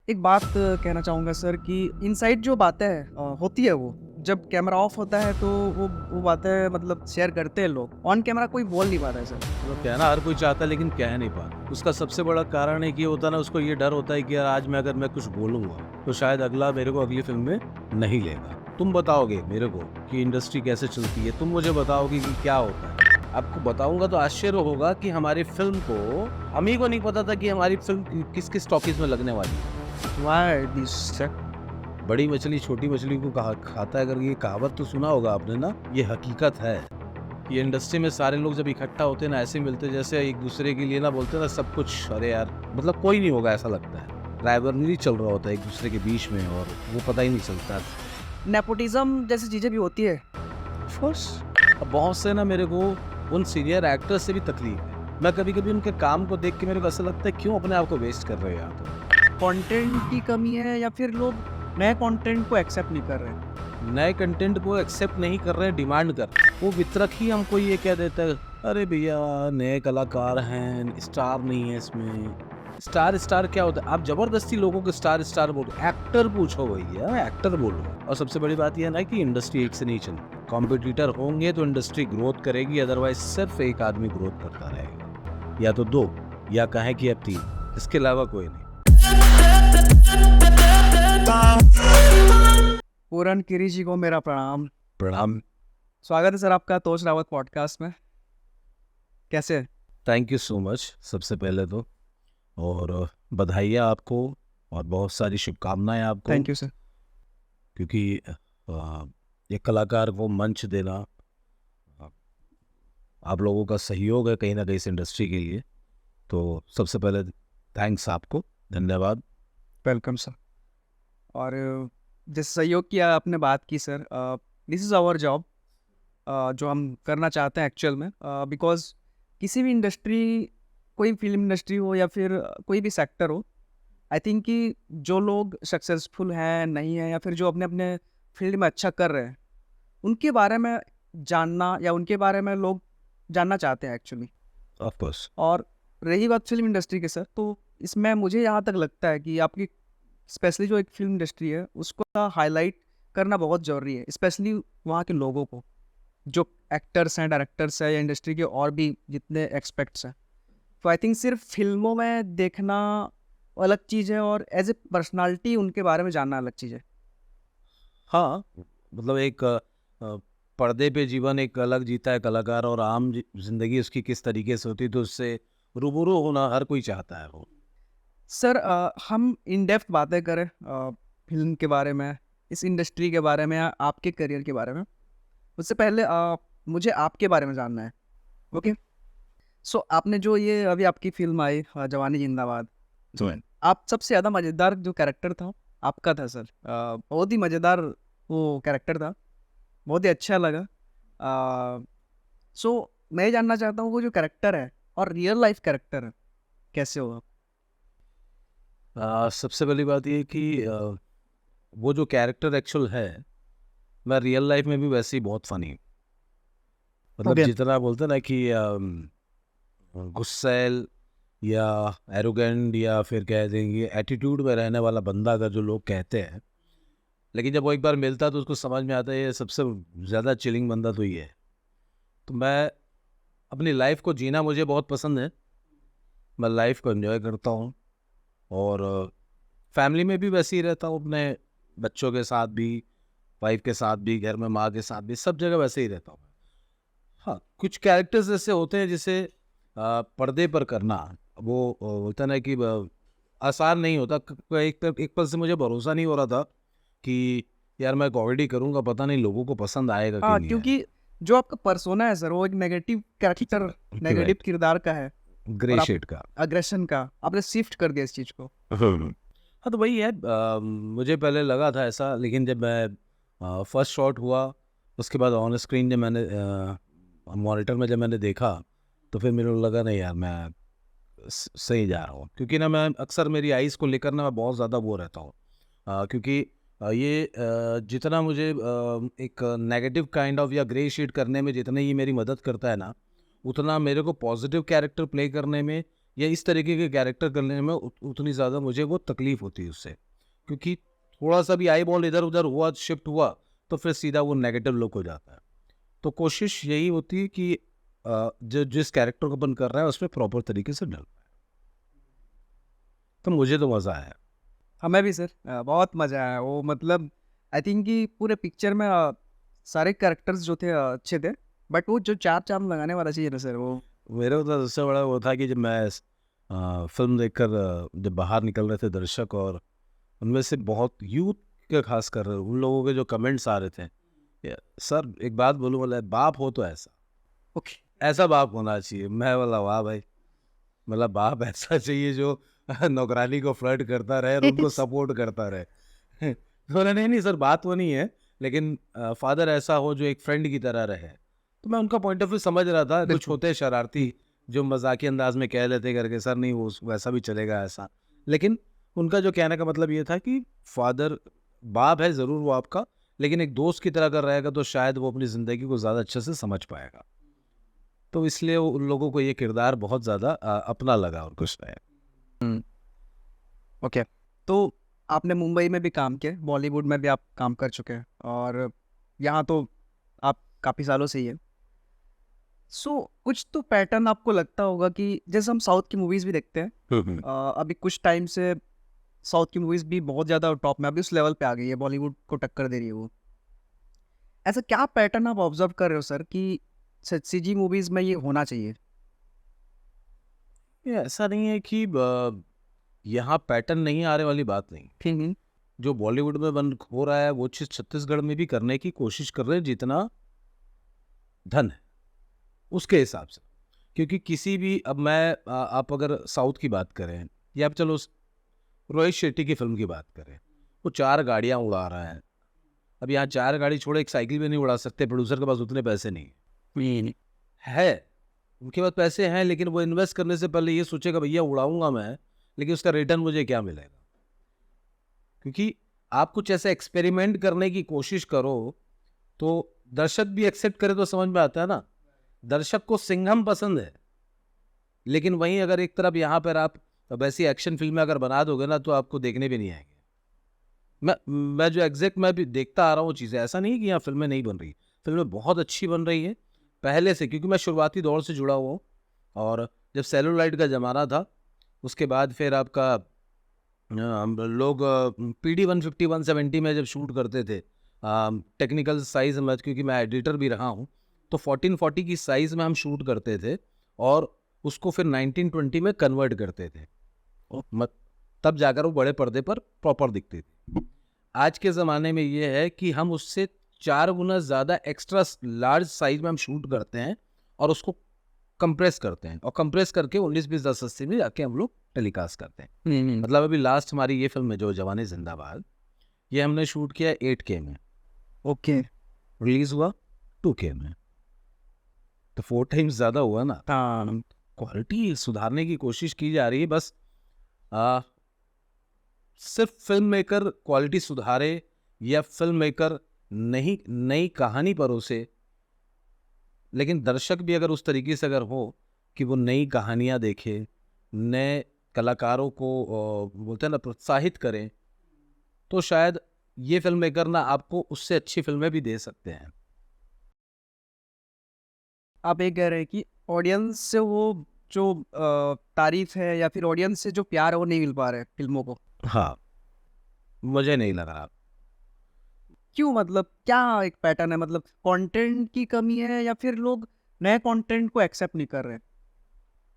एक बात कहना चाहूँगा सर कि इनसाइड जो बातें होती है वो जब कैमरा ऑफ होता है तो वो बातें मतलब शेयर करते हैं लोग। ऑन कैमरा कोई बोल नहीं पाता है सर। तो कहना हर कोई चाहता है लेकिन कह नहीं पाता। उसका सबसे बड़ा कारण एक ये होता है ना, उसको ये डर होता है कि यार आज मैं अगर मैं कुछ बोलूंगा तो शायद अगला मेरे को अगली फिल्म में नहीं लेगा। तुम बताओगे मेरे को कि इंडस्ट्री कैसे चलती है, तुम मुझे बताओगे कि क्या होता है। आपको बताऊंगा तो आश्चर्य होगा कि हमारी फिल्म को हम ही को नहीं पता था कि हमारी फिल्म किस किस टॉकीज में लगने वाली है। Why this sir? बड़ी मछली छोटी मछली को खाता है, अगर ये कहावत तो सुना होगा आपने ना, ये हकीकत है। ये इंडस्ट्री में सारे लोग जब इकट्ठा होते हैं ना, ऐसे मिलते जैसे एक दूसरे के लिए ना बोलते हैं ना सब कुछ, अरे यार मतलब कोई नहीं होगा ऐसा लगता है। राइवलरी चल रहा होता है एक दूसरे के बीच में और वो पता ही नहीं चलता। नेपोटिज्म जैसी चीज़ें भी होती है। ऑफकोर्स अब बहुत से ना मेरे को उन सीनियर एक्टर्स से भी तकलीफ है। मैं कभी कभी उनके काम को देख के मेरे को ऐसा लगता है क्यों अपने आप को वेस्ट कर रहे हो यार तुम। कंटेंट की कमी है या फिर लोग नए कंटेंट को एक्सेप्ट नहीं कर रहे हैं? नए कंटेंट को एक्सेप्ट नहीं कर रहे हैं, डिमांड कर रहे हैं। वो वितरक ही हमको ये कह देता है, अरे भैया नए कलाकार हैं, स्टार नहीं है इसमें। स्टार क्या होता है? आप जबरदस्ती लोगों को स्टार बोलो, एक्टर पूछो भैया, एक्टर बोलो। और सबसे बड़ी बात यह है ना कि इंडस्ट्री एक से नहीं चलती। कॉम्पिटिटर होंगे तो इंडस्ट्री ग्रोथ करेगी, अदरवाइज सिर्फ एक आदमी ग्रोथ करता रहेगा, या तो दो या कहें कि अब तीन, इसके अलावा कोई नहीं। पूरन गिरी जी को मेरा प्रणाम। प्रणाम। स्वागत है सर आपका तोश रावत पॉडकास्ट में। कैसे हैं? थैंक यू सो मच सबसे पहले तो, और बधाइयाँ आपको और बहुत सारी शुभकामनाएं आपको। Thank you sir. क्योंकि एक कलाकार को मंच देना आ, आप लोगों का सहयोग है कहीं ना कहीं इस इंडस्ट्री के लिए, तो सबसे पहले थैंक्स आपको, धन्यवाद। Welcome sir. और जिस सहयोग की आपने बात की sir, this is our job जो हम करना चाहते हैं एक्चुअल में, बिकॉज किसी भी इंडस्ट्री, कोई फिल्म इंडस्ट्री हो या फिर कोई भी सेक्टर हो, आई थिंक कि जो लोग सक्सेसफुल हैं नहीं हैं या फिर जो अपने अपने फील्ड में अच्छा कर रहे हैं उनके बारे में जानना या उनके बारे में लोग जानना चाहते हैं एक्चुअली। Of course. और रही बात फिल्म इंडस्ट्री की सर, तो इसमें मुझे यहाँ तक लगता है कि आपकी स्पेशली जो एक फिल्म इंडस्ट्री है उसको हाईलाइट करना बहुत ज़रूरी है, स्पेशली वहाँ के लोगों को, जो एक्टर्स हैं, डायरेक्टर्स हैं या इंडस्ट्री के और भी जितने एक्सपेक्ट्स हैं। तो आई थिंक सिर्फ फिल्मों में देखना अलग चीज़ है और एज ए पर्सनालिटी उनके बारे में जानना अलग चीज़ है। हाँ, मतलब एक पर्दे पे जीवन एक अलग जीता है कलाकार, और आम जिंदगी उसकी किस तरीके से होती है, तो उससे रूबरू होना हर कोई चाहता है वो। सर हम इन डेप्थ बातें करें फिल्म के बारे में, इस इंडस्ट्री के बारे में या आपके करियर के बारे में, उससे पहले मुझे आपके बारे में जानना है। ओके, सो आपने जो ये अभी आपकी फिल्म आई जवानी जिंदाबाद, आप सबसे ज़्यादा मज़ेदार जो कैरेक्टर था आपका था सर। बहुत ही मज़ेदार वो कैरेक्टर था, बहुत ही अच्छा लगा। सो मैं ये जानना चाहता हूँ वो जो कैरेक्टर है और रियल लाइफ कैरेक्टर है कैसे हुआ? सबसे पहली बात ये कि वो जो कैरेक्टर एक्चुअल है, मैं रियल लाइफ में भी वैसे ही बहुत फनी हूँ। मतलब ओके। जितना बोलते हैं ना कि गुस्सैल या एरोगेंट या फिर कह देंगे एटीट्यूड में रहने वाला बंदा अगर जो लोग कहते हैं, लेकिन जब वो एक बार मिलता है तो उसको समझ में आता है ये सबसे ज़्यादा चिलिंग बंदा तो ये है। तो मैं अपनी लाइफ को जीना मुझे बहुत पसंद है, मैं लाइफ को एंजॉय करता हूँ, और फैमिली में भी वैसे ही रहता हूँ, अपने बच्चों के साथ भी, वाइफ के साथ भी, घर में माँ के साथ भी, सब जगह वैसे ही रहता हूँ। हाँ, कुछ कैरेक्टर्स ऐसे होते हैं जिसे पर्दे पर करना वो होता ना कि आसान नहीं होता। एक पल से मुझे भरोसा नहीं हो रहा था कि यार मैं कॉमेडी करूँगा, पता नहीं लोगों को पसंद आएगा कि हाँ, नहीं आएगा। क्योंकि जो आपका पर्सोना है सर वो एक नेगेटिव कैरेक्टर, नेगेटिव राइट, किरदार का है ग्रे और आप शेड का। अग्रेशन का आपने शिफ्ट कर दिया इस चीज़ को। हाँ, तो वही है। मुझे पहले लगा था ऐसा, लेकिन जब मैं फर्स्ट शॉट हुआ उसके बाद ऑन स्क्रीन जब मैंने मॉनिटर में जब मैंने देखा, तो फिर मेरे को लगा नहीं यार मैं सही जा रहा हूँ। क्योंकि ना मैं अक्सर मेरी आइज़ को लेकर ना मैं बहुत ज़्यादा वो रहता हूँ, क्योंकि ये जितना मुझे एक नेगेटिव काइंड ऑफ या ग्रे शेड करने में जितने ये मेरी मदद करता है ना, उतना मेरे को पॉजिटिव कैरेक्टर प्ले करने में या इस तरीके के कैरेक्टर करने में उतनी ज़्यादा मुझे वो तकलीफ होती है उससे, क्योंकि थोड़ा सा भी आई बॉल इधर उधर हुआ, शिफ्ट हुआ, तो फिर सीधा वो नेगेटिव लुक हो जाता है। तो कोशिश यही होती है कि जो जिस कैरेक्टर को अपन कर रहे हैं उसमें प्रॉपर तरीके से डल पाए। तो मुझे तो मज़ा आया। हमें भी सर बहुत मज़ा आया। वो मतलब आई थिंक कि पूरे पिक्चर में सारे कैरेक्टर्स जो थे अच्छे थे, बट वो जो चार चाँद लगाने वाला चाहिए ना सर, वो मेरे को तो सबसे बड़ा वो था कि जब मैं फिल्म देखकर जब बाहर निकल रहे थे दर्शक, और उनमें से बहुत यूथ के खासकर उन लोगों के जो कमेंट्स आ रहे थे, सर एक बात बोलूँ, मतलब बाप हो तो ऐसा ओके ऐसा बाप होना चाहिए। मैं बोला वाह भाई, मतलब बाप ऐसा चाहिए जो नौकरानी को फ्लर्ट करता रहे और उनको सपोर्ट करता रहे। तो बोला नहीं नहीं सर, बात वो नहीं है, लेकिन फादर ऐसा हो जो एक फ्रेंड की तरह रहे। तो मैं उनका पॉइंट ऑफ व्यू समझ रहा था। कुछ बिल्कुल। होते हैं शरारती जो मजाकी अंदाज में कह लेते करके, सर नहीं वो वैसा भी चलेगा ऐसा, लेकिन उनका जो कहने का मतलब ये था कि फादर बाप है ज़रूर वो आपका, लेकिन एक दोस्त की तरह अगर रहेगा तो शायद वो अपनी ज़िंदगी को ज़्यादा अच्छे से समझ पाएगा। तो इसलिए उन लोगों को ये किरदार बहुत ज़्यादा अपना लगा और कुछ नहीं। हुँ, ओके। तो आपने मुंबई में भी काम किया, बॉलीवुड में भी आप काम कर चुके हैं और यहाँ तो आप काफ़ी सालों से ही हैं। सो कुछ तो पैटर्न आपको लगता होगा कि जैसे हम साउथ की मूवीज़ भी देखते हैं। अभी कुछ टाइम से साउथ की मूवीज़ भी बहुत ज़्यादा टॉप में अभी उस लेवल पे आ गई है, बॉलीवुड को टक्कर दे रही है वो। ऐसा क्या पैटर्न आप ऑब्ज़र्व कर रहे हो सर कि सीजी मूवीज़ में ये होना चाहिए? ये ऐसा नहीं है कि यहाँ पैटर्न नहीं आ रहे वाली बात नहीं। हुँ, हुँ। जो बॉलीवुड में बन हो रहा है वो चीज़ छत्तीसगढ़ में भी करने की कोशिश कर रहे हैं, जितना धन है उसके हिसाब से। क्योंकि किसी भी अब मैं आप अगर साउथ की बात करें या आप चलो रोहित शेट्टी की फिल्म की बात करें, वो 4 गाड़ियाँ उड़ा रहा है। अब यहाँ 4 गाड़ी छोड़े एक साइकिल भी नहीं उड़ा सकते, प्रोड्यूसर के पास उतने पैसे नहीं हुँ, है। उनके पास पैसे हैं, लेकिन वो इन्वेस्ट करने से पहले ये सोचेगा भैया उड़ाऊँगा मैं, लेकिन उसका रिटर्न मुझे क्या मिलेगा? क्योंकि आप कुछ ऐसा एक्सपेरिमेंट करने की कोशिश करो, तो दर्शक भी एक्सेप्ट करे तो समझ में आता है ना। दर्शक को सिंघम पसंद है, लेकिन वहीं अगर एक तरफ यहाँ पर आप वैसी एक्शन फ़िल्में अगर बना दोगे ना, तो आपको देखने भी नहीं आएँगे। मैं जो एग्ज़ैक्ट मैं भी देखता आ रहा हूँ चीज़ें, ऐसा नहीं है कि यहाँ फ़िल्में नहीं बन रही। फ़िल्में बहुत अच्छी बन रही हैं, पहले से, क्योंकि मैं शुरुआती दौर से जुड़ा हुआ हूँ। और जब सेलुलॉइड का ज़माना था, उसके बाद फिर आपका हम लोग पीडी 150 170 में जब शूट करते थे, टेक्निकल साइज़ में, क्योंकि मैं एडिटर भी रहा हूँ, तो 1440 की साइज़ में हम शूट करते थे और उसको फिर 1920 में कन्वर्ट करते थे। मत तब जाकर वो बड़े पर्दे पर प्रॉपर दिखती थी। आज के ज़माने में ये है कि हम उससे 4 गुना ज़्यादा एक्स्ट्रा लार्ज साइज़ में हम शूट करते हैं और उसको कंप्रेस करते हैं, और कंप्रेस करके 19-20-10-80 में जाके हम लोग टेलीकास्ट करते हैं। हुँ, हुँ। मतलब अभी लास्ट हमारी ये फ़िल्म है जो जवानी ज़िंदाबाद, ये हमने शूट किया 8K में, ओके। रिलीज़ हुआ 2K में, तो 4 टाइम्स ज़्यादा हुआ ना। हाँ, क्वालिटी सुधारने की कोशिश की जा रही है, बस अ, सिर्फ फ़िल्म मेकर क्वालिटी सुधारे या फ़िल्म मेकर नहीं नई कहानी परोसे, लेकिन दर्शक भी अगर उस तरीके से अगर हो कि वो नई कहानियाँ देखे, नए कलाकारों को बोलते हैं ना प्रोत्साहित करें, तो शायद ये फ़िल्म मेकर ना आपको उससे अच्छी फ़िल्में भी दे सकते हैं। आप ये कह रहे हैं कि ऑडियंस से वो जो तारीफ़ है या फिर ऑडियंस से जो प्यार है वो नहीं मिल पा रहा है फ़िल्मों को। हाँ, मुझे नहीं लग रहा। क्यों, मतलब क्या एक पैटर्न है, मतलब कंटेंट की कमी है या फिर लोग नए कंटेंट को एक्सेप्ट नहीं कर रहे हैं?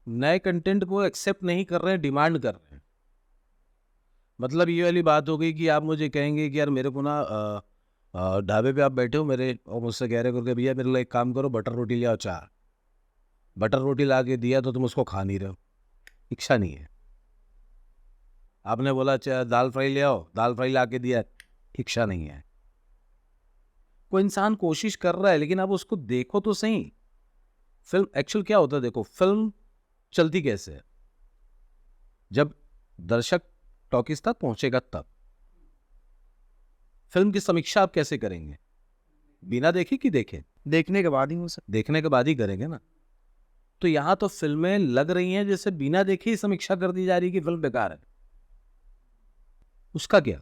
नए कंटेंट को एक्सेप्ट नहीं कर रहे हैं, डिमांड कर रहे हैं। मतलब ये वाली बात हो गई कि आप मुझे कहेंगे कि यार मेरे को ना ढाबे पे आप बैठे हो मेरे, और मुझसे कह रहे हो कि भैया मेरे लिए एक काम करो, बटर रोटी ले आओ 4। बटर रोटी ला के दिया तो तुम उसको खा नहीं रहे हो, इच्छा नहीं है। आपने बोला दाल फ्राई ले आओ, दाल फ्राई ला के दिया, इच्छा नहीं है। कोई इंसान कोशिश कर रहा है, लेकिन आप उसको देखो तो सही। फिल्म एक्चुअल क्या होता है, देखो फिल्म चलती कैसे है, जब दर्शक टॉकीज तक पहुंचेगा तब। फिल्म की समीक्षा आप कैसे करेंगे, बिना देखे कि देखे? देखने के बाद ही हो सकता देखने के बाद ही करेंगे ना। तो यहाँ तो फिल्में लग रही हैं जैसे बिना देखे ही समीक्षा कर दी जा रही है कि फिल्म बेकार है। उसका क्या?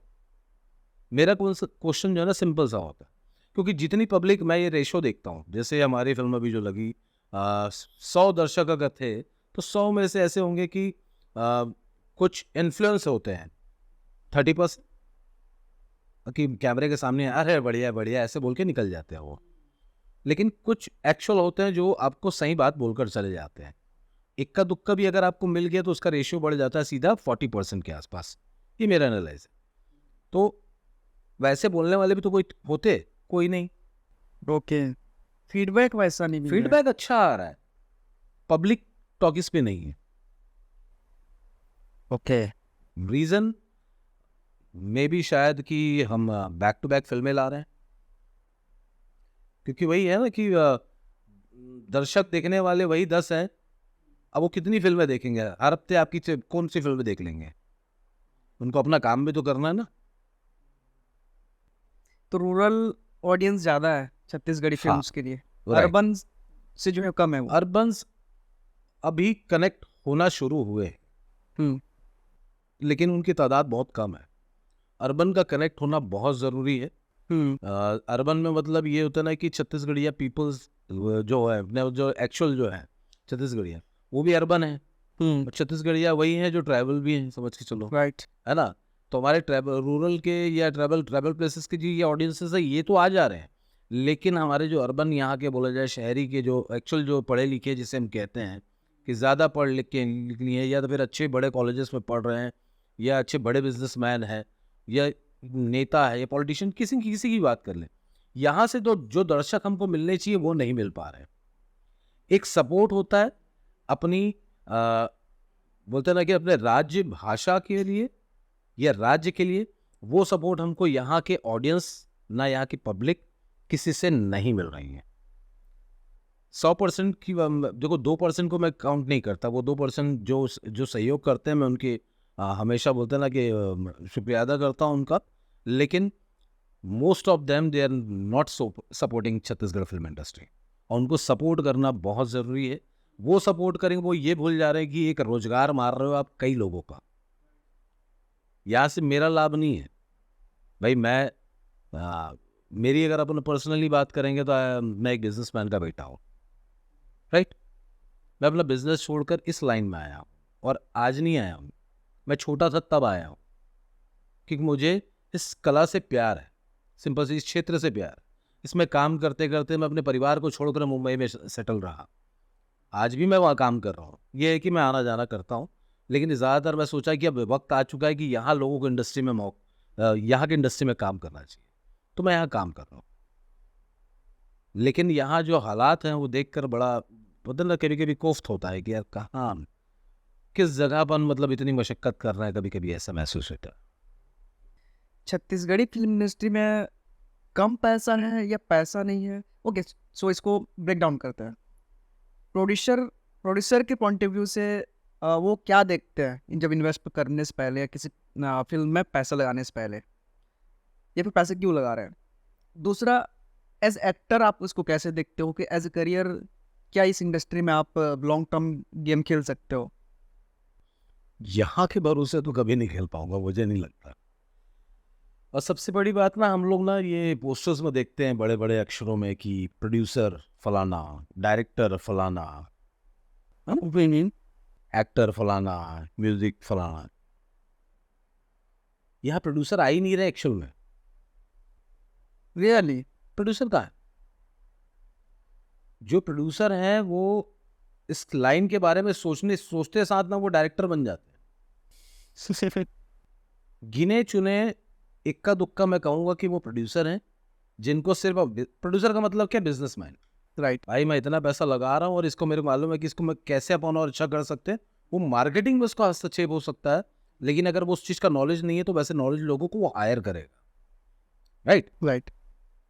मेरा क्वेश्चन जो है ना सिंपल सा होता है, क्योंकि जितनी पब्लिक, मैं ये रेशो देखता हूँ, जैसे हमारी फिल्म अभी जो लगी 100 दर्शक अगर थे तो 100 में से ऐसे होंगे कि कुछ इन्फ्लुएंस होते हैं 30%, कि कैमरे के सामने अरे बढ़िया बढ़िया ऐसे बोल के निकल जाते हैं वो। लेकिन कुछ एक्चुअल होते हैं जो आपको सही बात बोलकर चले जाते हैं। इक्का दुक्का भी अगर आपको मिल गया तो उसका रेशियो बढ़ जाता है सीधा 40% के आसपास। ये मेरा एनालाइज है। तो वैसे बोलने वाले भी तो कोई नहीं। ओके, फीडबैक वैसा नहीं मिल रहा है। फीडबैक अच्छा आ रहा है, पब्लिक टॉकिस पे नहीं है। ओके, रीजन मे भी शायद कि हम बैक टू बैक फिल्में ला रहे हैं, क्योंकि वही है ना कि दर्शक देखने वाले वही 10 हैं। अब वो कितनी फिल्में देखेंगे? हर हफ्ते आपकी कौन सी फिल्में देख लेंगे? उनको अपना काम भी तो करना है ना। तो रूरल ऑडियंस ज़्यादा है छत्तीसगढ़ी हाँ, फिल्म्स के लिए, राइट। अर्बन से जो है कम है वो। अर्बन्स अभी कनेक्ट होना शुरू हुए, हम्म, लेकिन उनकी तादाद बहुत कम है। अर्बन का कनेक्ट होना बहुत ज़रूरी है। अर्बन में मतलब ये होता है ना कि छत्तीसगढ़िया पीपल्स जो है अपने जो एक्चुअल जो है छत्तीसगढ़िया, वो भी अर्बन है। और छत्तीसगढ़िया वही है जो ट्रैवल भी है, समझ के चलो, राइट। है ना। तो हमारे ट्रैवल रूरल के या ट्रैवल प्लेसेस के जो ये ऑडियंसेस है ये तो आ जा रहे हैं, लेकिन हमारे जो अर्बन यहाँ के बोला जाए शहरी के जो एक्चुअल जो पढ़े लिखे जिसे हम कहते हैं कि ज़्यादा पढ़ लिख के निकली है, या तो फिर अच्छे बड़े कॉलेजेस में पढ़ रहे हैं, या अच्छे बड़े बिजनेसमैन हैं, या नेता है, या पॉलिटिशियन, किसी किसी की बात कर लें, यहाँ से तो जो दर्शक हमको मिलने चाहिए वो नहीं मिल पा रहे हैं। एक सपोर्ट होता है अपनी बोलते हैं ना कि अपने राज्य भाषा के लिए या राज्य के लिए, वो सपोर्ट हमको यहाँ के ऑडियंस ना यहाँ की पब्लिक किसी से नहीं मिल रही है। 100% की देखो 2% को मैं काउंट नहीं करता, वो 2% जो जो सहयोग करते हैं मैं उनके हमेशा बोलते हैं ना कि शुक्रिया अदा करता हूँ उनका, लेकिन most of them they are not supporting Chhattisgarh film industry, और उनको सपोर्ट करना बहुत ज़रूरी है। वो सपोर्ट करेंगे, वो ये भूल जा रहे हैं कि एक रोजगार मार रहे हो आप कई लोगों का। यहाँ से मेरा लाभ नहीं है भाई। मेरी अगर अपन पर्सनली बात करेंगे तो मैं एक बिजनेसमैन का बेटा हूँ, राइट। मैं अपना बिजनेस छोड़कर इस लाइन में आया हूँ, और आज नहीं आया हूँ, मैं छोटा था तब आया हूँ, क्योंकि मुझे इस कला से प्यार है, सिंपल से इस क्षेत्र से प्यार है। इसमें काम करते करते मैं अपने परिवार को छोड़कर मुंबई में सेटल रहा। आज भी मैं वहाँ काम कर रहा हूँ, ये है कि मैं आना जाना करता हूँ, लेकिन ज़्यादातर मैं सोचा कि अब वक्त आ चुका है कि यहाँ लोगों को इंडस्ट्री में यहाँ की इंडस्ट्री में काम करना चाहिए, तो मैं यहाँ काम कर रहा हूँ। लेकिन यहाँ जो हालात हैं वो देखकर बड़ा पता ना कभी कभी कोफ्त होता है कि यार कहाँ किस जगह पर मतलब इतनी मशक्कत कर रहा है, कभी कभी ऐसा महसूस होता है। छत्तीसगढ़ी फिल्म इंडस्ट्री में कम पैसा है या पैसा नहीं है? ओके, सो इसको ब्रेक डाउन करते हैं। प्रोड्यूसर के पॉइंट ऑफ व्यू से वो क्या देखते हैं जब इन्वेस्ट करने से पहले या किसी फिल्म में पैसा लगाने से पहले, या फिर पैसे क्यों लगा रहे हैं? दूसरा, एज एक्टर आप उसको कैसे देखते हो कि एज ए करियर क्या इस इंडस्ट्री में आप लॉन्ग टर्म गेम खेल सकते हो? यहाँ के भरोसे तो कभी नहीं खेल पाऊंगा, मुझे नहीं लगता। और सबसे बड़ी बात ना, हम लोग ना ये पोस्टर्स में देखते हैं बड़े बड़े अक्षरों में कि प्रोड्यूसर फलाना, डायरेक्टर फलाना, एक्टर फलाना, म्यूजिक फलाना। यहाँ प्रोड्यूसर आ ही नहीं रहे एक्चुअल में। रियली प्रोड्यूसर कहाँ है? जो प्रोड्यूसर हैं वो इस लाइन के बारे में सोचते साथ ना वो डायरेक्टर बन जाते हैं। गिने चुने इक्का दुक्का मैं कहूंगा कि वो प्रोड्यूसर हैं, जिनको सिर्फ प्रोड्यूसर का मतलब क्या, बिजनेसमैन, राइट। भाई मैं इतना पैसा लगा रहा हूँ और इसको मेरे को मालूम है कि इसको मैं कैसे अपन और अच्छा कर सकते हैं। वो मार्केटिंग में उसका हस्तक्षेप हो सकता है, लेकिन अगर वो उस चीज़ का नॉलेज नहीं है तो वैसे नॉलेज लोगों को वो हायर करेगा, राइट।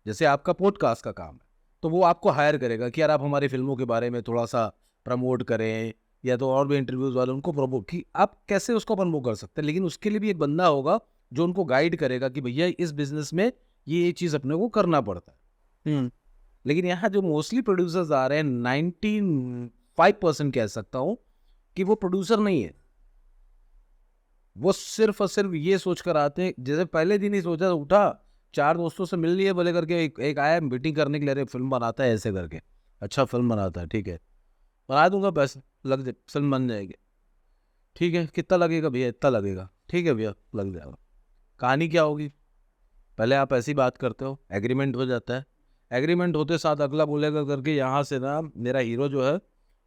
जैसे आपका पॉडकास्ट का काम है तो वो आपको हायर करेगा कि यार आप हमारी फिल्मों के बारे में थोड़ा सा प्रमोट करें, या तो और भी इंटरव्यूज वाले उनको प्रमोट कि आप कैसे उसको प्रमोट कर सकते हैं। लेकिन उसके लिए भी एक बंदा होगा जो उनको गाइड करेगा कि भैया इस बिजनेस में ये चीज़ अपने को करना पड़ता है। लेकिन यहाँ जो मोस्टली प्रोड्यूसर्स आ रहे हैं 95% कह सकता हूँ कि वो प्रोड्यूसर नहीं है। वो सिर्फ और सिर्फ ये सोच कर आते हैं, जैसे पहले दिन ही सोचा, उठा 4 दोस्तों से मिल लिए बोले करके, एक आया मीटिंग करने के लिए, अरे फिल्म बनाता है ऐसे करके, अच्छा फिल्म बनाता है, ठीक है बना दूंगा, पैसे लग जाए, फिल्म बन जाएगी, ठीक है कितना लगेगा भैया, इतना लगेगा, ठीक है भैया लग जाएगा। कहानी क्या होगी, पहले आप ऐसी बात करते हो, एग्रीमेंट हो जाता है, एग्रीमेंट होते साथ अगला बोलेगा करके, यहाँ से ना मेरा हीरो जो है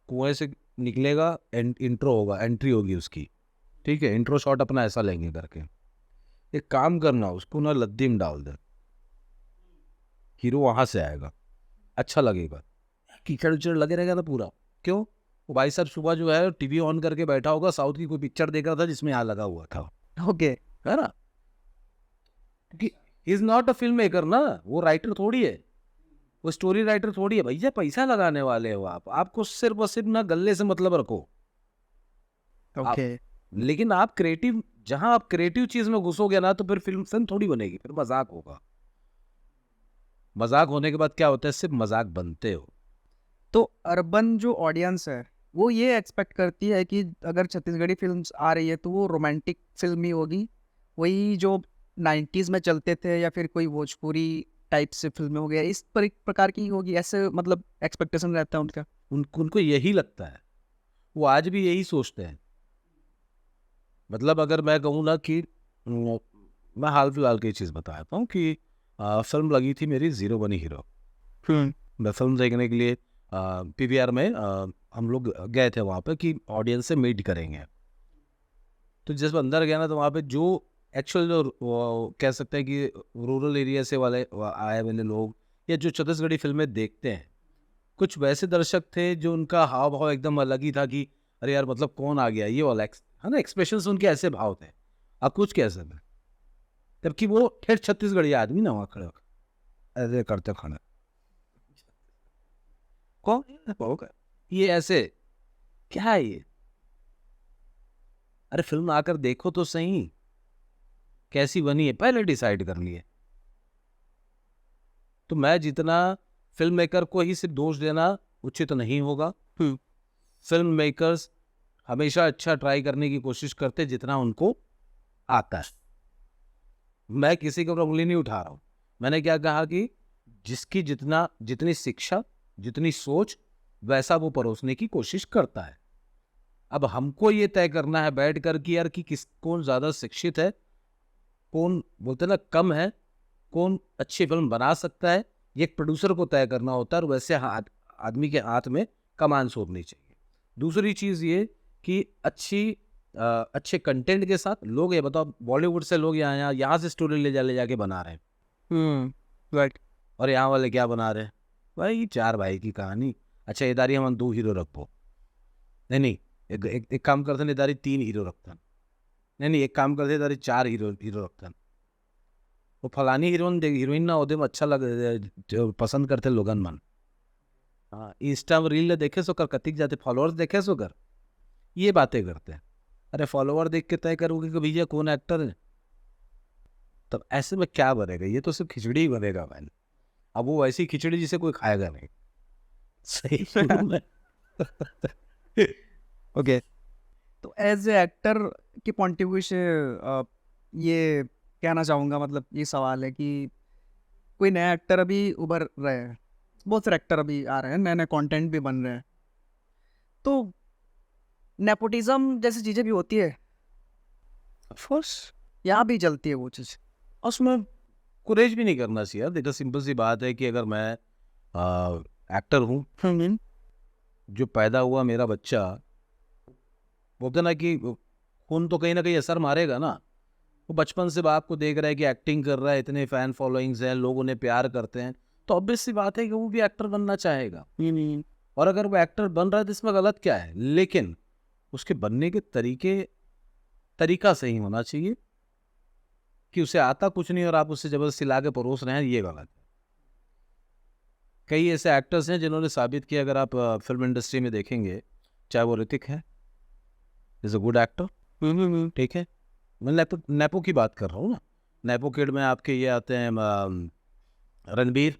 कुएं से निकलेगा, इंट्रो होगा, एंट्री होगी उसकी, ठीक है, इंट्रो शॉट अपना ऐसा लेंगे करके, एक काम करना उसको ना लद्दी में डाल दे, हीरो वहां से आएगा, अच्छा लगेगा, कीचड़ उचड़ लगे रहेगा ना पूरा, क्यों, वो भाई साहब सुबह जो है टीवी ऑन करके बैठा होगा, साउथ की कोई पिक्चर देख रहा था जिसमें यहाँ लगा हुआ था, ओके। है ना, क्योंकि is not a film maker ना, वो राइटर थोड़ी है, वो स्टोरी राइटर थोड़ी है, भैया पैसा लगाने वाले हो आप, आपको सिर्फ और सिर्फ ना गले से मतलब रखो। ओके। लेकिन आप क्रिएटिव, जहां आप क्रिएटिव चीज में घुसोगे ना, तो फिर फिल्म थोड़ी बनेगी, फिर मजाक होगा, मजाक होने के बाद क्या होता है, सिर्फ मजाक बनते हो। तो अर्बन जो ऑडियंस है वो ये एक्सपेक्ट करती है कि अगर छत्तीसगढ़ी फिल्म्स आ रही है तो वो रोमांटिक फिल्म ही होगी, वही जो 90s में चलते थे, या फिर कोई भोजपुरी टाइप से फिल्में हो गया, इस प्रकार की होगी, ऐसे मतलब एक्सपेक्टेशन रहता है उनका। उनको यही लगता है, वो आज भी यही सोचते हैं। मतलब अगर मैं कहूँ ना कि मैं हाल फिलहाल की चीज़ बताता हूँ कि फिल्म लगी थी मेरी जीरो बनी हीरो, मैं फिल्म देखने के लिए पीवीआर में हम लोग गए थे वहाँ पे कि ऑडियंस से मीट करेंगे। तो जब अंदर गया ना, तो वहाँ पे जो एक्चुअल जो कह सकते हैं कि रूरल एरिया से वाले आए वाले लोग, या जो छत्तीसगढ़ी फिल्में देखते हैं, कुछ वैसे दर्शक थे जो उनका हाव भाव एकदम अलग ही था कि अरे यार मतलब कौन आ गया, ये वाला है ना, एक्सप्रेशंस उनके ऐसे भाव थे, अब कुछ कैसे थे, जबकि वो ठेठ छत्तीसगढ़ी आदमी ना वहाँ खड़े होकर ऐसे करते खड़े, कौन ये ऐसे, क्या है ये, अरे फिल्म आकर देखो तो सही, कैसी बनी है पहले डिसाइड कर लिए। तो मैं जितना फिल्म मेकर को ही सिर्फ दोष देना उचित नहीं होगा, फिल्म मेकर्स हमेशा अच्छा ट्राई करने की कोशिश करते जितना उनको आता है। मैं किसी के ऊपर उंगली नहीं उठा रहा हूं, मैंने क्या कहा कि जिसकी जितनी शिक्षा, जितनी सोच, वैसा वो परोसने की कोशिश करता है। अब हमको ये तय करना है बैठ कर कि यार कि कौन ज्यादा शिक्षित है, कौन बोलते ना कम है, कौन अच्छी फिल्म बना सकता है, ये एक प्रोड्यूसर को तय करना होता है, और वैसे आदमी के हाथ में कमान सौंपनी चाहिए। दूसरी चीज़ ये कि अच्छे कंटेंट के साथ लोग, ये बताओ बॉलीवुड से लोग यहाँ से स्टोरी ले जाके बना रहे हैं, राइट। और यहाँ वाले क्या बना रहे हैं, भाई 4 भाई की कहानी, अच्छा इदारी हम 2 हीरो रखो, नहीं एक काम करते हैं, इदारी 3 हीरो रखते हैं, नहीं एक काम करते इदारी 4 हीरो रखते हैं, वो फलानी हीरोइन ना होते अच्छा लगे, पसंद करते लोगन मन, हाँ इंस्टा में रील देखे सो कर, कतिक जाते फॉलोअर्स देखे सो कर, ये बातें करते हैं। अरे फॉलोअर देख के तय करोगे कि भैया कौन एक्टर है, तब ऐसे में क्या बनेगा, ये तो सिर्फ खिचड़ी ही बनेगा मैंने, अब वो वैसी खिचड़ी जिसे कोई खाएगा नहीं, सही ओके। तो एज ए एक्टर के पॉइंट ऑफ व्यू से ये कहना चाहूँगा, मतलब ये सवाल है कि कोई नया एक्टर अभी उभर रहे हैं, बहुत सारे एक्टर अभी आ रहे हैं, नए नए कंटेंट भी बन रहे हैं, तो नेपोटिज्म जैसी चीज़ें भी होती है, ऑफकोर्स यहाँ भी चलती है वो चीज़। उसमें कुरेज भी नहीं करना चाहिए यार। देखो सिंपल सी बात है कि अगर मैं एक्टर हूँ, जो पैदा हुआ मेरा बच्चा, बोलते ना कि खून तो कहीं ना कहीं असर मारेगा ना, वो बचपन से बाप को देख रहा है कि एक्टिंग कर रहा है, इतने फैन फॉलोइंग्स हैं, लोग उन्हें प्यार करते हैं, तो ऑब्वियस सी बात है कि वो भी एक्टर बनना चाहेगा। और अगर वो एक्टर बन रहा है तो इसमें गलत क्या है, लेकिन उसके बनने के तरीका सही होना चाहिए, कि उसे आता कुछ नहीं और आप उससे जबरदस्ती ला के परोस रहे हैं, ये गलत है। कई ऐसे एक्टर्स हैं जिन्होंने साबित किया, अगर आप फिल्म इंडस्ट्री में देखेंगे, चाहे वो ऋतिक है, इज अ गुड एक्टर, ठीक है, मैं नेपो की बात कर रहा हूँ ना, नेपो किड में आपके ये आते हैं Ranbir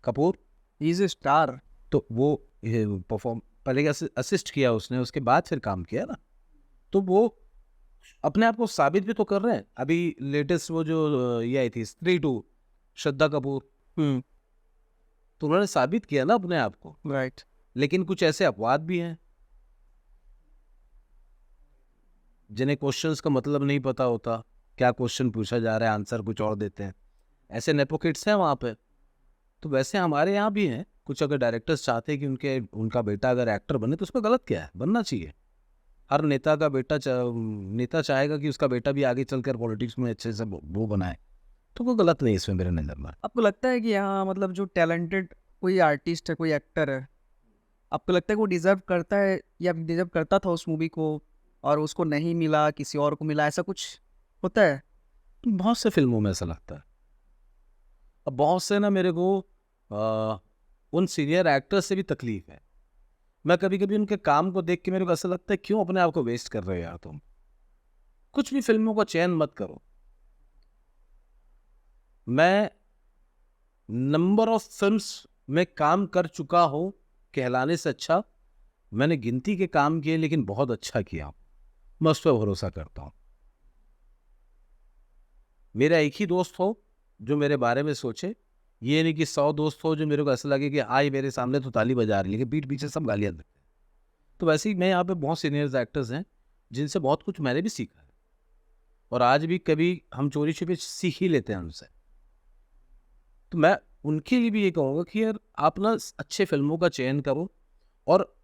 Kapoor, he is a star. तो वो परफॉर्म पहले असिस्ट किया उसने, उसके बाद फिर काम किया ना, तो वो अपने आप को साबित भी तो कर रहे हैं। अभी लेटेस्ट वो जो ये आई थी स्त्री 2, श्रद्धा कपूर, तो उन्होंने साबित किया ना अपने आप को। राइट। लेकिन कुछ ऐसे अपवाद भी हैं जिन्हें क्वेश्चंस का मतलब नहीं पता होता, क्या क्वेश्चन पूछा जा रहा है, आंसर कुछ और देते हैं। ऐसे नेपो किड्स हैं वहाँ पे। तो वैसे हमारे यहाँ भी हैं कुछ, अगर डायरेक्टर्स चाहते हैं कि उनका बेटा अगर एक्टर बने तो उसमें गलत क्या है, बनना चाहिए। हर नेता का बेटा नेता चाहेगा कि उसका बेटा भी आगे चलकर पॉलिटिक्स में अच्छे से वो बनाए, तो कोई गलत नहीं है इसमें मेरे नज़र में। आपको लगता है कि यहाँ मतलब जो टैलेंटेड कोई आर्टिस्ट है, कोई एक्टर है, आपको लगता है कि वो डिजर्व करता है या डिजर्व करता था उस मूवी को और उसको नहीं मिला, किसी और को मिला, ऐसा कुछ होता है? बहुत से फिल्मों में ऐसा लगता है। अब बहुत से ना मेरे को उन सीनियर एक्टर्स से भी तकलीफ है। मैं कभी कभी उनके काम को देख के मेरे को ऐसा लगता है क्यों अपने आप को वेस्ट कर रहे हो यार तुम, कुछ भी फिल्मों का चयन मत करो। मैं नंबर ऑफ फिल्म्स में काम कर चुका हूं कहलाने से अच्छा मैंने गिनती के काम किए, लेकिन बहुत अच्छा किया, मैं उस पर भरोसा करता हूं। मेरा एक ही दोस्त हो जो मेरे बारे में सोचे, ये नहीं कि 100 दोस्त हो जो मेरे को ऐसा लगे कि आई मेरे सामने तो ताली बजा रही है लेकिन पीठ पीछे सब गालियां देते हैं। तो वैसे ही मैं यहाँ पे बहुत सीनियर एक्टर्स हैं जिनसे बहुत कुछ मैंने भी सीखा है, और आज भी कभी हम चोरी छुपे सीख ही लेते हैं उनसे। तो मैं उनके लिए भी ये कहूँगा कि यार आप ना अच्छे फिल्मों का चयन करो, और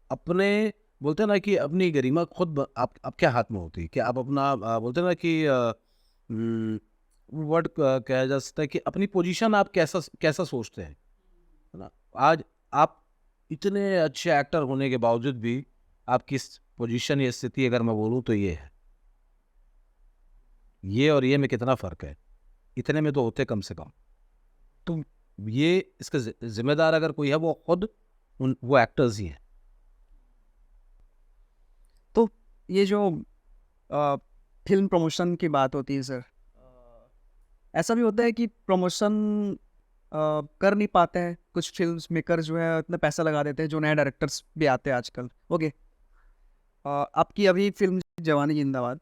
अपने बोलते हैं ना कि अपनी गरिमा खुद आपके हाथ में होती है कि आप अपना बोलते हैं ना कि वर्ड कहा जा सकता है कि अपनी पोजीशन आप कैसा कैसा सोचते हैं, है ना। आज आप इतने अच्छे एक्टर होने के बावजूद भी आपकी पोजीशन या स्थिति अगर मैं बोलूँ तो ये है, ये और ये में कितना फ़र्क है, इतने में तो होते कम से कम। तो ये इसका जिम्मेदार अगर कोई है वो खुद वो एक्टर्स ही हैं। तो ये जो फिल्म प्रमोशन की बात होती है सर, ऐसा भी होता है कि प्रमोशन कर नहीं पाते हैं कुछ फिल्म मेकर, जो है इतना पैसा लगा देते हैं, जो नए डायरेक्टर्स भी आते हैं आजकल। ओके, आपकी अभी फिल्म जवानी जिंदाबाद,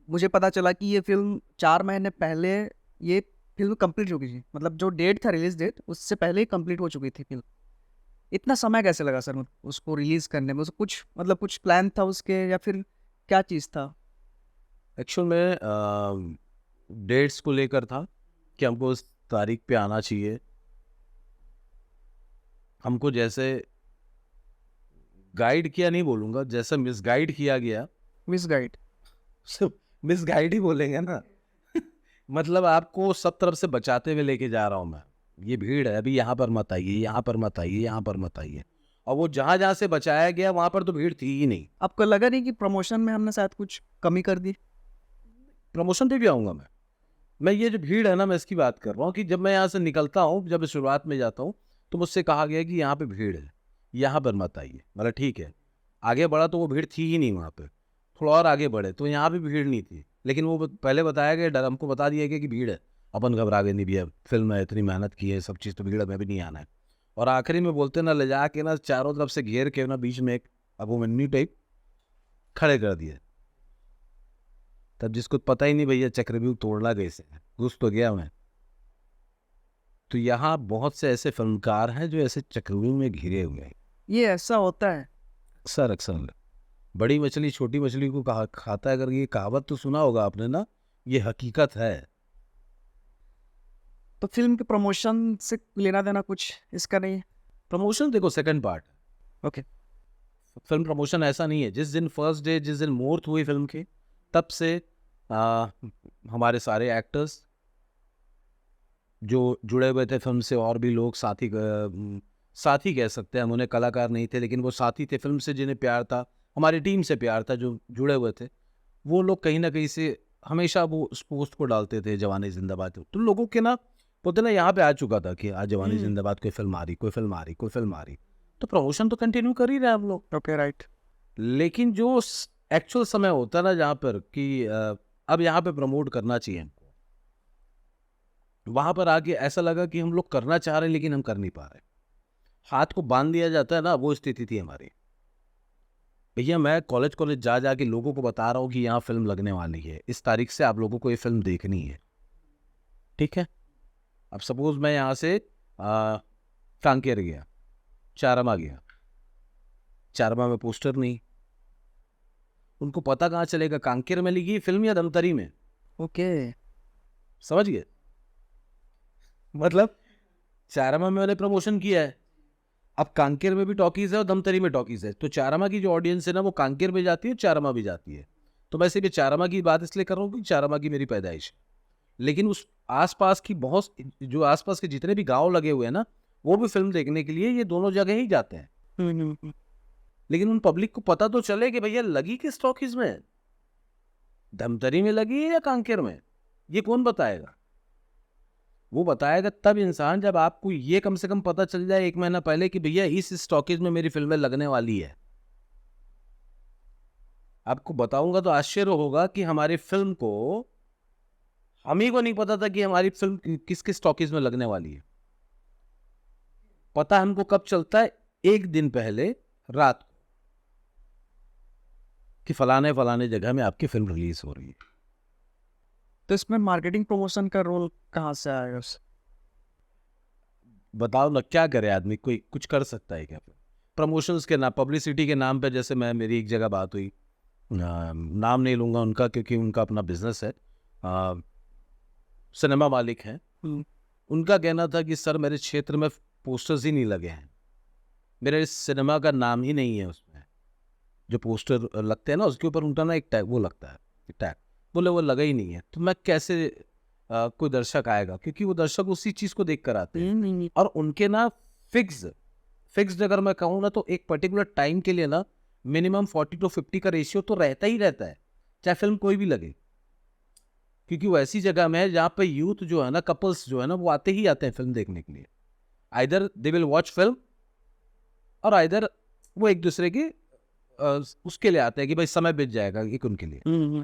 मुझे पता चला कि ये फिल्म 4 महीने पहले ये फिल्म कंप्लीट हो गई थी, मतलब जो डेट था रिलीज डेट उससे पहले ही कंप्लीट हो चुकी थी फिल्म। इतना समय कैसे लगा सर उसको रिलीज करने में? उसको कुछ मतलब कुछ प्लान था उसके, या फिर क्या चीज़ था? एक्चुअल में डेट्स को लेकर था कि हमको उस तारीख पे आना चाहिए। हमको जैसे गाइड किया नहीं बोलूँगा, जैसे मिसगाइड किया गया, मिस गाइड? मिसगाइड ही बोलेंगे ना। मतलब आपको सब तरफ से बचाते हुए लेके जा रहा हूँ मैं, ये भीड़ है अभी यहाँ पर मत आइए, यहाँ पर मत आइए, यहाँ पर मत आइए, और वो जहाँ जहाँ से बचाया गया वहाँ पर तो भीड़ थी ही नहीं। आपको लगा नहीं कि प्रमोशन में हमने शायद कुछ कमी कर दी? प्रमोशन पे भी आऊँगा मैं ये जो भीड़ है ना, मैं इसकी बात कर रहा हूँ कि जब मैं यहाँ से निकलता हूँ, जब शुरुआत में जाता हूँ तो मुझसे कहा गया कि यहाँ पे भीड़ है, यहाँ पर मत आइए। मतलब ठीक है, आगे बढ़ा तो वो भीड़ थी ही नहीं वहाँ पे, थोड़ा और आगे बढ़े तो यहाँ भी भीड़ नहीं थी, लेकिन वो पहले बताया गया, डर हमको बता दिया गया कि भीड़ है। अपन घबरा गए, नहीं भैया फिल्म है, इतनी मेहनत की है, सब चीज़, तो भीड़ में भी नहीं आना है। और आखिरी में बोलते ना ले जा के ना चारों तरफ से घेर के ना बीच में एक अभिमन्यु टाइप खड़े कर दिए। तब जिसको पता ही नहीं भैया चक्रव्यूह तोड़ना कैसे है, घुस तो गया मैं। तो यहाँ बहुत से ऐसे फिल्मकार हैं जो ऐसे चक्रव्यूह में घिरे हुए हैं। ये ऐसा होता है? अक्सर अक्सर बड़ी मछली छोटी मछली को खाता है, अगर ये कहावत तो सुना होगा आपने ना, ये हकीकत है। तो फिल्म के प्रमोशन से लेना देना कुछ इसका नहीं है? प्रमोशन देखो second part, okay. Film promotion ऐसा नहीं है। जिस दिन फर्स्ट डे, जिस दिन मुहूर्त हुई फिल्म की, तब से हमारे सारे एक्टर्स जो जुड़े हुए थे फिल्म से, और भी लोग साथी कह सकते हैं हम उन्हें, कलाकार नहीं थे लेकिन वो साथी थे फिल्म से, जिन्हें प्यार था, हमारी टीम से प्यार था, जो जुड़े हुए थे, वो लोग कहीं ना कहीं से हमेशा वो उस पोस्ट को डालते थे जवानी जिंदाबाद। तो लोगों के ना बोलते ना यहाँ पे आ चुका था कि आज जवानी जिंदाबाद, कोई फिल्म आ रही, कोई फिल्म आ रही, कोई फिल्म आ रही, तो प्रमोशन तो कंटिन्यू कर ही रहे हम लोग। Okay, right. लेकिन जो एक्चुअल समय होता है ना जहाँ पर कि अब यहाँ पे प्रमोट करना चाहिए हमको, वहाँ पर आके ऐसा लगा कि हम लोग करना चाह रहे हैं लेकिन हम कर नहीं पा रहे। हाथ को बांध दिया जाता है ना, वो स्थिति थी हमारी। भैया मैं कॉलेज जा जा के लोगों को बता रहा हूँ कि यहाँ फिल्म लगने वाली है, इस तारीख से आप लोगों को ये फिल्म देखनी है, ठीक है। अब सपोज मैं यहाँ से कांकेर गया, चारमा गया, चारमा में पोस्टर नहीं, उनको पता कहाँ चलेगा कांकेर में लगी फिल्म या धमतरी में? ओके। समझ गए? मतलब चारमा में मैंने प्रमोशन किया है, अब कांकेर में भी टॉकीज है और धमतरी में टॉकीज है, तो चारमा की जो ऑडियंस है ना वो कांकेर में जाती है, चारमा भी जाती है। तो मैं सिर्फ चारमा की बात इसलिए कर रहा हूँ कि चारमा की मेरी पैदाइश है, लेकिन उस आसपास की बहुत जो आसपास के जितने भी गांव लगे हुए हैं ना, वो भी फिल्म देखने के लिए ये दोनों जगह ही जाते हैं। लेकिन उन पब्लिक को पता तो चले कि भैया लगी किस टॉकीज में, धमतरी में लगी है या कांकेर में, ये कौन बताएगा? वो बताएगा तब इंसान जब आपको ये कम से कम पता चल जाए 1 महीना पहले कि भैया इस स्टॉकेज में मेरी फिल्में लगने वाली है। आपको बताऊंगा तो आश्चर्य होगा कि हमारी फिल्म को हम ही को नहीं पता था कि हमारी फिल्म किस किस टॉकीज में लगने वाली है। पता हमको कब चलता है? 1 दिन पहले रात को कि फलाने फलाने जगह में आपकी फिल्म रिलीज हो रही है। तो इसमें मार्केटिंग प्रमोशन का रोल कहाँ से आएगा? बताओ ना, क्या करे आदमी, कोई कुछ कर सकता है क्या? प्रमोशंस के नाम, पब्लिसिटी के नाम पे, जैसे मेरी एक जगह बात हुई, नाम नहीं लूंगा उनका क्योंकि उनका अपना बिजनेस है, सिनेमा मालिक हैं, उनका कहना था कि सर मेरे क्षेत्र में पोस्टर्स ही नहीं लगे हैं, मेरे इस सिनेमा का नाम ही नहीं है उसमें, जो पोस्टर लगते हैं ना उसके ऊपर उनका ना एक टैग वो लगता है, टैग, बोले वो लगा ही नहीं है। तो मैं कैसे कोई दर्शक आएगा, क्योंकि वो दर्शक उसी चीज को देख कर आते हैं, और उनके ना फिक्स्ड अगर मैं कहूँ ना तो एक पर्टिकुलर टाइम के लिए ना मिनिमम 40-50 का रेशियो तो रहता ही रहता है, चाहे फिल्म कोई भी लगे, क्योंकि वो ऐसी जगह में है जहाँ पे यूथ जो है ना, कपल्स जो है ना, वो आते ही आते हैं फिल्म देखने के लिए। Either they will watch film और आइदर वो एक दूसरे के उसके लिए आते हैं कि भाई समय बीत जाएगा एक उनके लिए,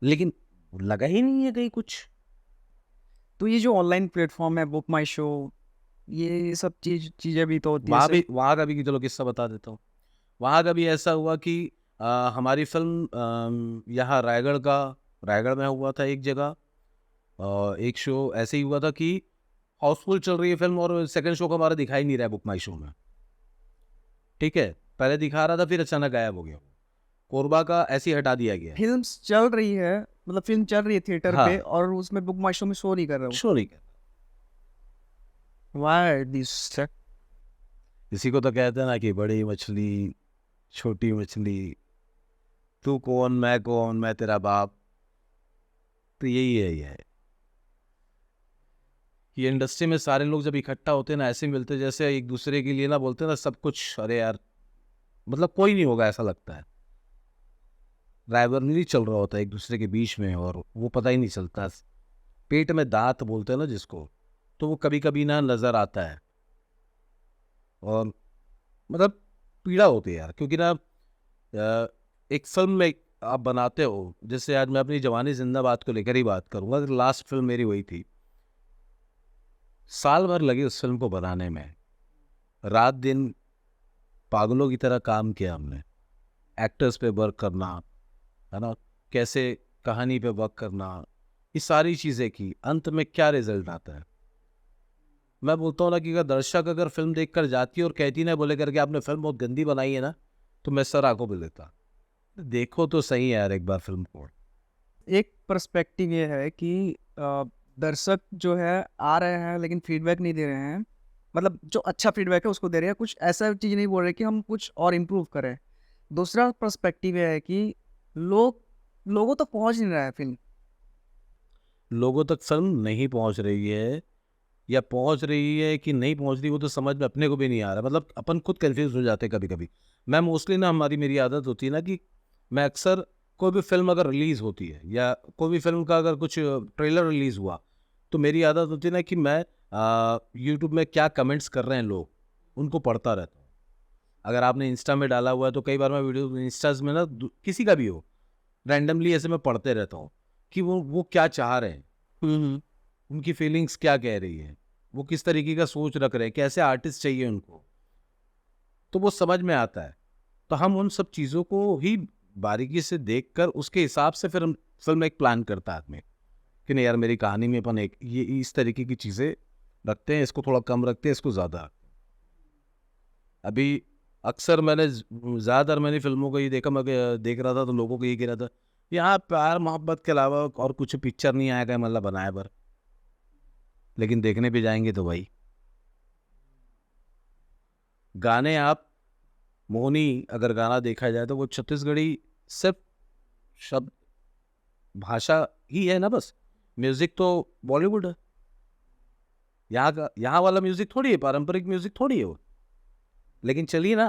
लेकिन लगा ही नहीं है कहीं कुछ। तो ये जो ऑनलाइन प्लेटफॉर्म है, बुक माई शो, ये सब चीजें भी तो होती है वहाँ भी, वहाँ का भी चलो किस्सा बता देता हूँ। वहाँ का भी ऐसा हुआ कि हमारी फिल्म यहाँ रायगढ़ में हुआ था एक जगह, एक शो ऐसे ही हुआ था कि हाउसफुल चल रही है फिल्म और सेकंड शो का हमारा दिखाई नहीं रहा है बुक माई शो में, ठीक है, पहले दिखा रहा था फिर अचानक गायब हो गया, कोरबा का ऐसे ही हटा दिया गया। फिल्म्स चल रही है, मतलब फिल्म चल रही है थिएटर हाँ, पे और उसमें बुक माई शो में शो नहीं कर रहा हूँ। शो नहीं कर, व्हाई दिस? इसी को तो कहते हैं ना कि बड़ी मछली छोटी मछली, तू कौन मैं कौन, मैं तेरा बाप, तो यही है ये इंडस्ट्री में सारे लोग जब इकट्ठा होते हैं ना, ऐसे मिलते जैसे एक दूसरे के लिए ना बोलते हैं ना सब कुछ, अरे यार मतलब कोई नहीं होगा ऐसा लगता है, राइवलरी चल रहा होता है एक दूसरे के बीच में और वो पता ही नहीं चलता। पेट में दांत बोलते हैं ना जिसको, तो वो कभी कभी ना नजर आता है और मतलब पीड़ा होती है यार, क्योंकि ना एक फिल्म में आप बनाते हो, जैसे आज मैं अपनी जवानी जिंदाबाद को लेकर ही बात करूंगा, लास्ट फिल्म मेरी वही थी, साल भर लगे उस फिल्म को बनाने में, रात दिन पागलों की तरह काम किया हमने, एक्टर्स पे वर्क करना है ना, कैसे कहानी पे वर्क करना, ये सारी चीजें की, अंत में क्या रिजल्ट आता है? मैं बोलता हूँ ना कि अगर दर्शक अगर फिल्म देखकर जाती है और कहती ना बोले करके आपने फिल्म बहुत गंदी बनाई है ना, तो मैं सर आंखों पे लेता, देखो तो सही है यार एक बार फिल्म को। एक पर्सपेक्टिव ये है कि दर्शक जो है आ रहे हैं लेकिन फीडबैक नहीं दे रहे हैं, मतलब जो अच्छा फीडबैक है उसको दे रहे हैं, कुछ ऐसा चीज़ नहीं बोल रहे कि हम कुछ और इम्प्रूव करें। दूसरा पर्सपेक्टिव ये है कि लोगों तक पहुंच नहीं रहा है फिल्म, लोगों तक फिल्म नहीं पहुंच रही है, या पहुंच रही है कि नहीं पहुंच रही वो तो समझ में अपने को भी नहीं आ रहा, मतलब अपन खुद कंफ्यूज हो जाते हैं कभी कभी। मैं मोस्टली ना, मेरी आदत होती है ना कि मैं अक्सर कोई भी फिल्म अगर रिलीज होती है या कोई भी फिल्म का अगर कुछ ट्रेलर रिलीज हुआ, तो मेरी आदत होती है ना कि मैं यूट्यूब में क्या कमेंट्स कर रहे हैं लोग, उनको पढ़ता रहता हूँ। अगर आपने इंस्टा में डाला हुआ है तो कई बार मैं वीडियो इंस्टाज में ना किसी का भी हो, रैंडमली ऐसे मैं पढ़ते रहता हूँ कि वो क्या चाह रहे हैं, उनकी फीलिंग्स क्या कह रही है, वो किस तरीके का सोच रख रहे हैं, कैसे आर्टिस्ट चाहिए उनको, तो वो समझ में आता है। तो हम उन सब चीज़ों को ही बारीकी से देखकर उसके हिसाब से फिर हम फिल्म एक प्लान करता है आदमी कि नहीं यार मेरी कहानी में अपन एक ये इस तरीके की चीज़ें रखते हैं, इसको थोड़ा कम रखते हैं, इसको ज़्यादा। अभी अक्सर ज़्यादातर मैंने फिल्मों को ये देखा, मैं देख रहा था तो लोगों को ये कह रहा था यहाँ प्यार मोहब्बत के अलावा और कुछ पिक्चर नहीं आएगा मतलब बनाए पर, लेकिन देखने भी जाएंगे तो भाई गाने आप मोहनी अगर गाना देखा जाए तो वो छत्तीसगढ़ी सिर्फ शब्द भाषा ही है ना, बस म्यूजिक तो बॉलीवुड है। यहाँ वाला म्यूजिक थोड़ी है, पारंपरिक म्यूजिक थोड़ी है वो, लेकिन चलिए ना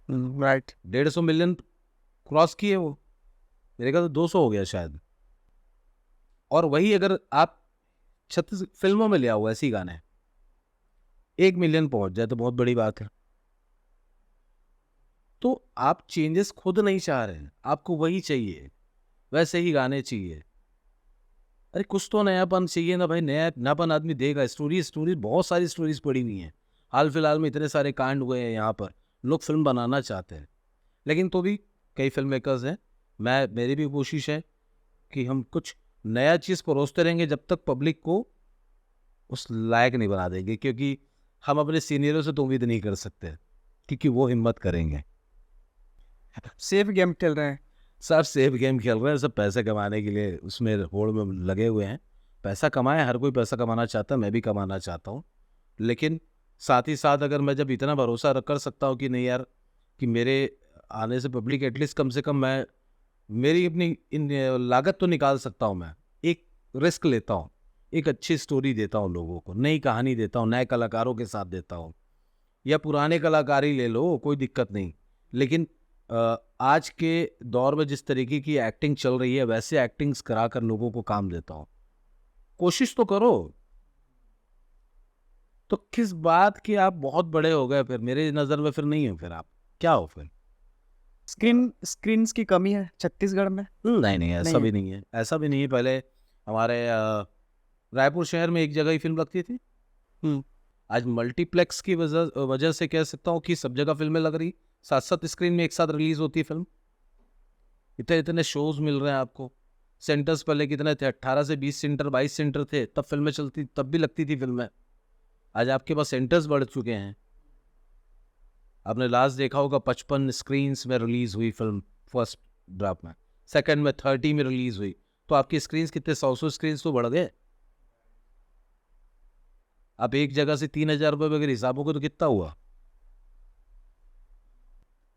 राइट। 150 मिलियन क्रॉस किए वो, मेरे ख्याल तो 200 हो गया शायद। और वही अगर आप 36 फिल्मों में ले आओ ऐसी गाने 1 मिलियन पहुंच जाए तो बहुत बड़ी बात है। तो आप चेंजेस खुद नहीं चाह रहे हैं, आपको वही चाहिए, वैसे ही गाने चाहिए। अरे कुछ तो नयापन चाहिए ना भाई, नयापन आदमी देगा। स्टोरी बहुत सारी स्टोरीज पड़ी हुई हैं, हाल फिलहाल में इतने सारे कांड हुए हैं यहाँ पर, लोग फिल्म बनाना चाहते हैं। लेकिन तो भी कई फिल्म मेकर्स हैं, मेरी भी कोशिश है कि हम कुछ नया चीज़ परोसते रहेंगे जब तक पब्लिक को उस लायक नहीं बना देंगे, क्योंकि हम अपने सीनियरों से तो उम्मीद नहीं कर सकते क्योंकि वो हिम्मत करेंगे। सेफ गेम खेल रहे हैं। सब सेफ गेम खेल रहे हैं, सब पैसे कमाने के लिए उसमें होड़ में लगे हुए हैं। पैसा कमाए, हर कोई पैसा कमाना चाहता है, मैं भी कमाना चाहता हूँ। लेकिन साथ ही साथ अगर मैं जब इतना भरोसा कर सकता हूँ कि नहीं यार कि मेरे आने से पब्लिक एटलीस्ट कम से कम मैं मेरी अपनी इन लागत तो निकाल सकता हूँ, मैं एक रिस्क लेता हूँ, एक अच्छी स्टोरी देता हूँ लोगों को, नई कहानी देता हूँ, नए कलाकारों के साथ देता हूँ, या पुराने कलाकार ही ले लो, कोई दिक्कत नहीं। लेकिन आज के दौर में जिस तरीके की एक्टिंग चल रही है वैसे एक्टिंग्स कराकर लोगों को काम देता हूँ। कोशिश तो करो। तो किस बात की आप बहुत बड़े हो गए, फिर मेरे नज़र में फिर नहीं हो, फिर आप क्या हो फिर? स्क्रीन्स की कमी है छत्तीसगढ़ में? नहीं नहीं, ऐसा नहीं भी है। नहीं है, ऐसा भी नहीं है। पहले हमारे रायपुर शहर में एक जगह ही फिल्म लगती थी। हम्म। आज मल्टीप्लेक्स की वजह वजह से कह सकता हूँ कि सब जगह फिल्में लग रही, 7-7 स्क्रीन में एक साथ रिलीज होती है फिल्म। इतने इतने शोज मिल रहे हैं आपको। सेंटर्स पहले कितने थे? 18 से 20 सेंटर, 22 सेंटर थे, तब फिल्में चलती, तब भी लगती थी फिल्में। आज आपके पास सेंटर्स बढ़ चुके हैं। आपने लास्ट देखा होगा 55 स्क्रीन्स में रिलीज हुई फिल्म फर्स्ट ड्राफ्ट में, सेकंड में 30 में रिलीज हुई, तो आपकी स्क्रीन्स कितने 100 स्क्रीन्स तो बढ़ गए। आप एक जगह से 3,000 रुपये अगर हिसाब होगा तो कितना हुआ?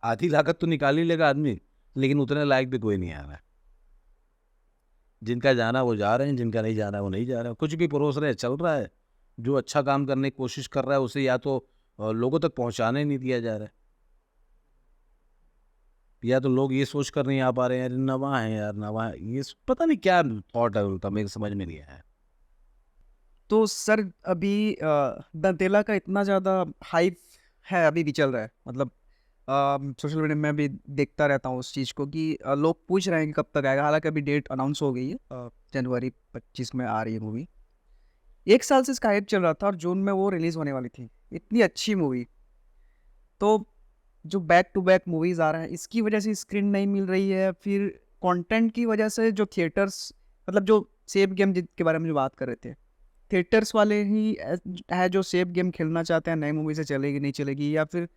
आधी लागत तो निकाल ही लेगा आदमी, लेकिन उतने लायक भी कोई नहीं आ रहा है। जिनका जाना वो जा रहे हैं, जिनका नहीं जाना वो नहीं जा रहा है। कुछ भी परोस रहे हैं, चल रहा है। जो अच्छा काम करने की कोशिश कर रहा है उसे या तो लोगों तक पहुंचाने नहीं दिया जा रहा है, या तो लोग ये सोच कर नहीं आ पा रहे हैं यार नवा है, यार नवा है, ये पता नहीं क्या थॉट है उनका, मेरे समझ में नहीं आया। तो सर अभी दंतेला का इतना ज़्यादा हाइप है, अभी भी चल रहा है, मतलब सोशल मीडिया में भी देखता रहता हूँ उस चीज़ को कि लोग पूछ रहे हैं कि कब तक आएगा। हालांकि अभी डेट अनाउंस हो गई है, जनवरी 25 में आ रही है मूवी। 1 साल से इसका हाइप चल रहा था और जून में वो रिलीज़ होने वाली थी, इतनी अच्छी मूवी। तो जो बैक टू बैक मूवीज़ आ रहे हैं इसकी वजह से स्क्रीन नहीं मिल रही है, फिर कंटेंट की वजह से जो थिएटर्स, मतलब जो सेफ गेम के बारे में जो बात कर रहे थे, थिएटर्स वाले ही है जो सेफ गेम खेलना चाहते हैं, नई मूवी से चलेगी नहीं चलेगी, या फिर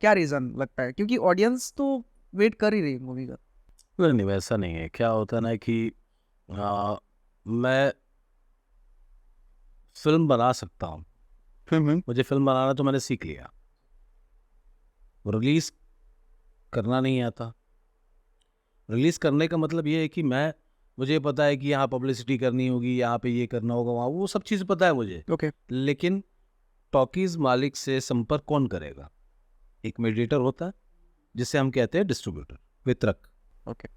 क्या रीज़न लगता है? क्योंकि ऑडियंस तो वेट कर ही रही है मूवी का। नहीं नहीं, वैसा नहीं है। क्या होता है ना कि मैं फिल्म बना सकता हूँ, मुझे फिल्म बनाना तो मैंने सीख लिया, रिलीज करना नहीं आता। रिलीज करने का मतलब ये है कि मुझे पता है कि यहाँ पब्लिसिटी करनी होगी, यहाँ पे ये करना होगा, वहाँ वो सब चीज़ पता है मुझे। ओके। लेकिन टॉकीज मालिक से संपर्क कौन करेगा? एक मीडिएटर होता है जिसे हम कहते हैं डिस्ट्रीब्यूटर, वितरक। ओके।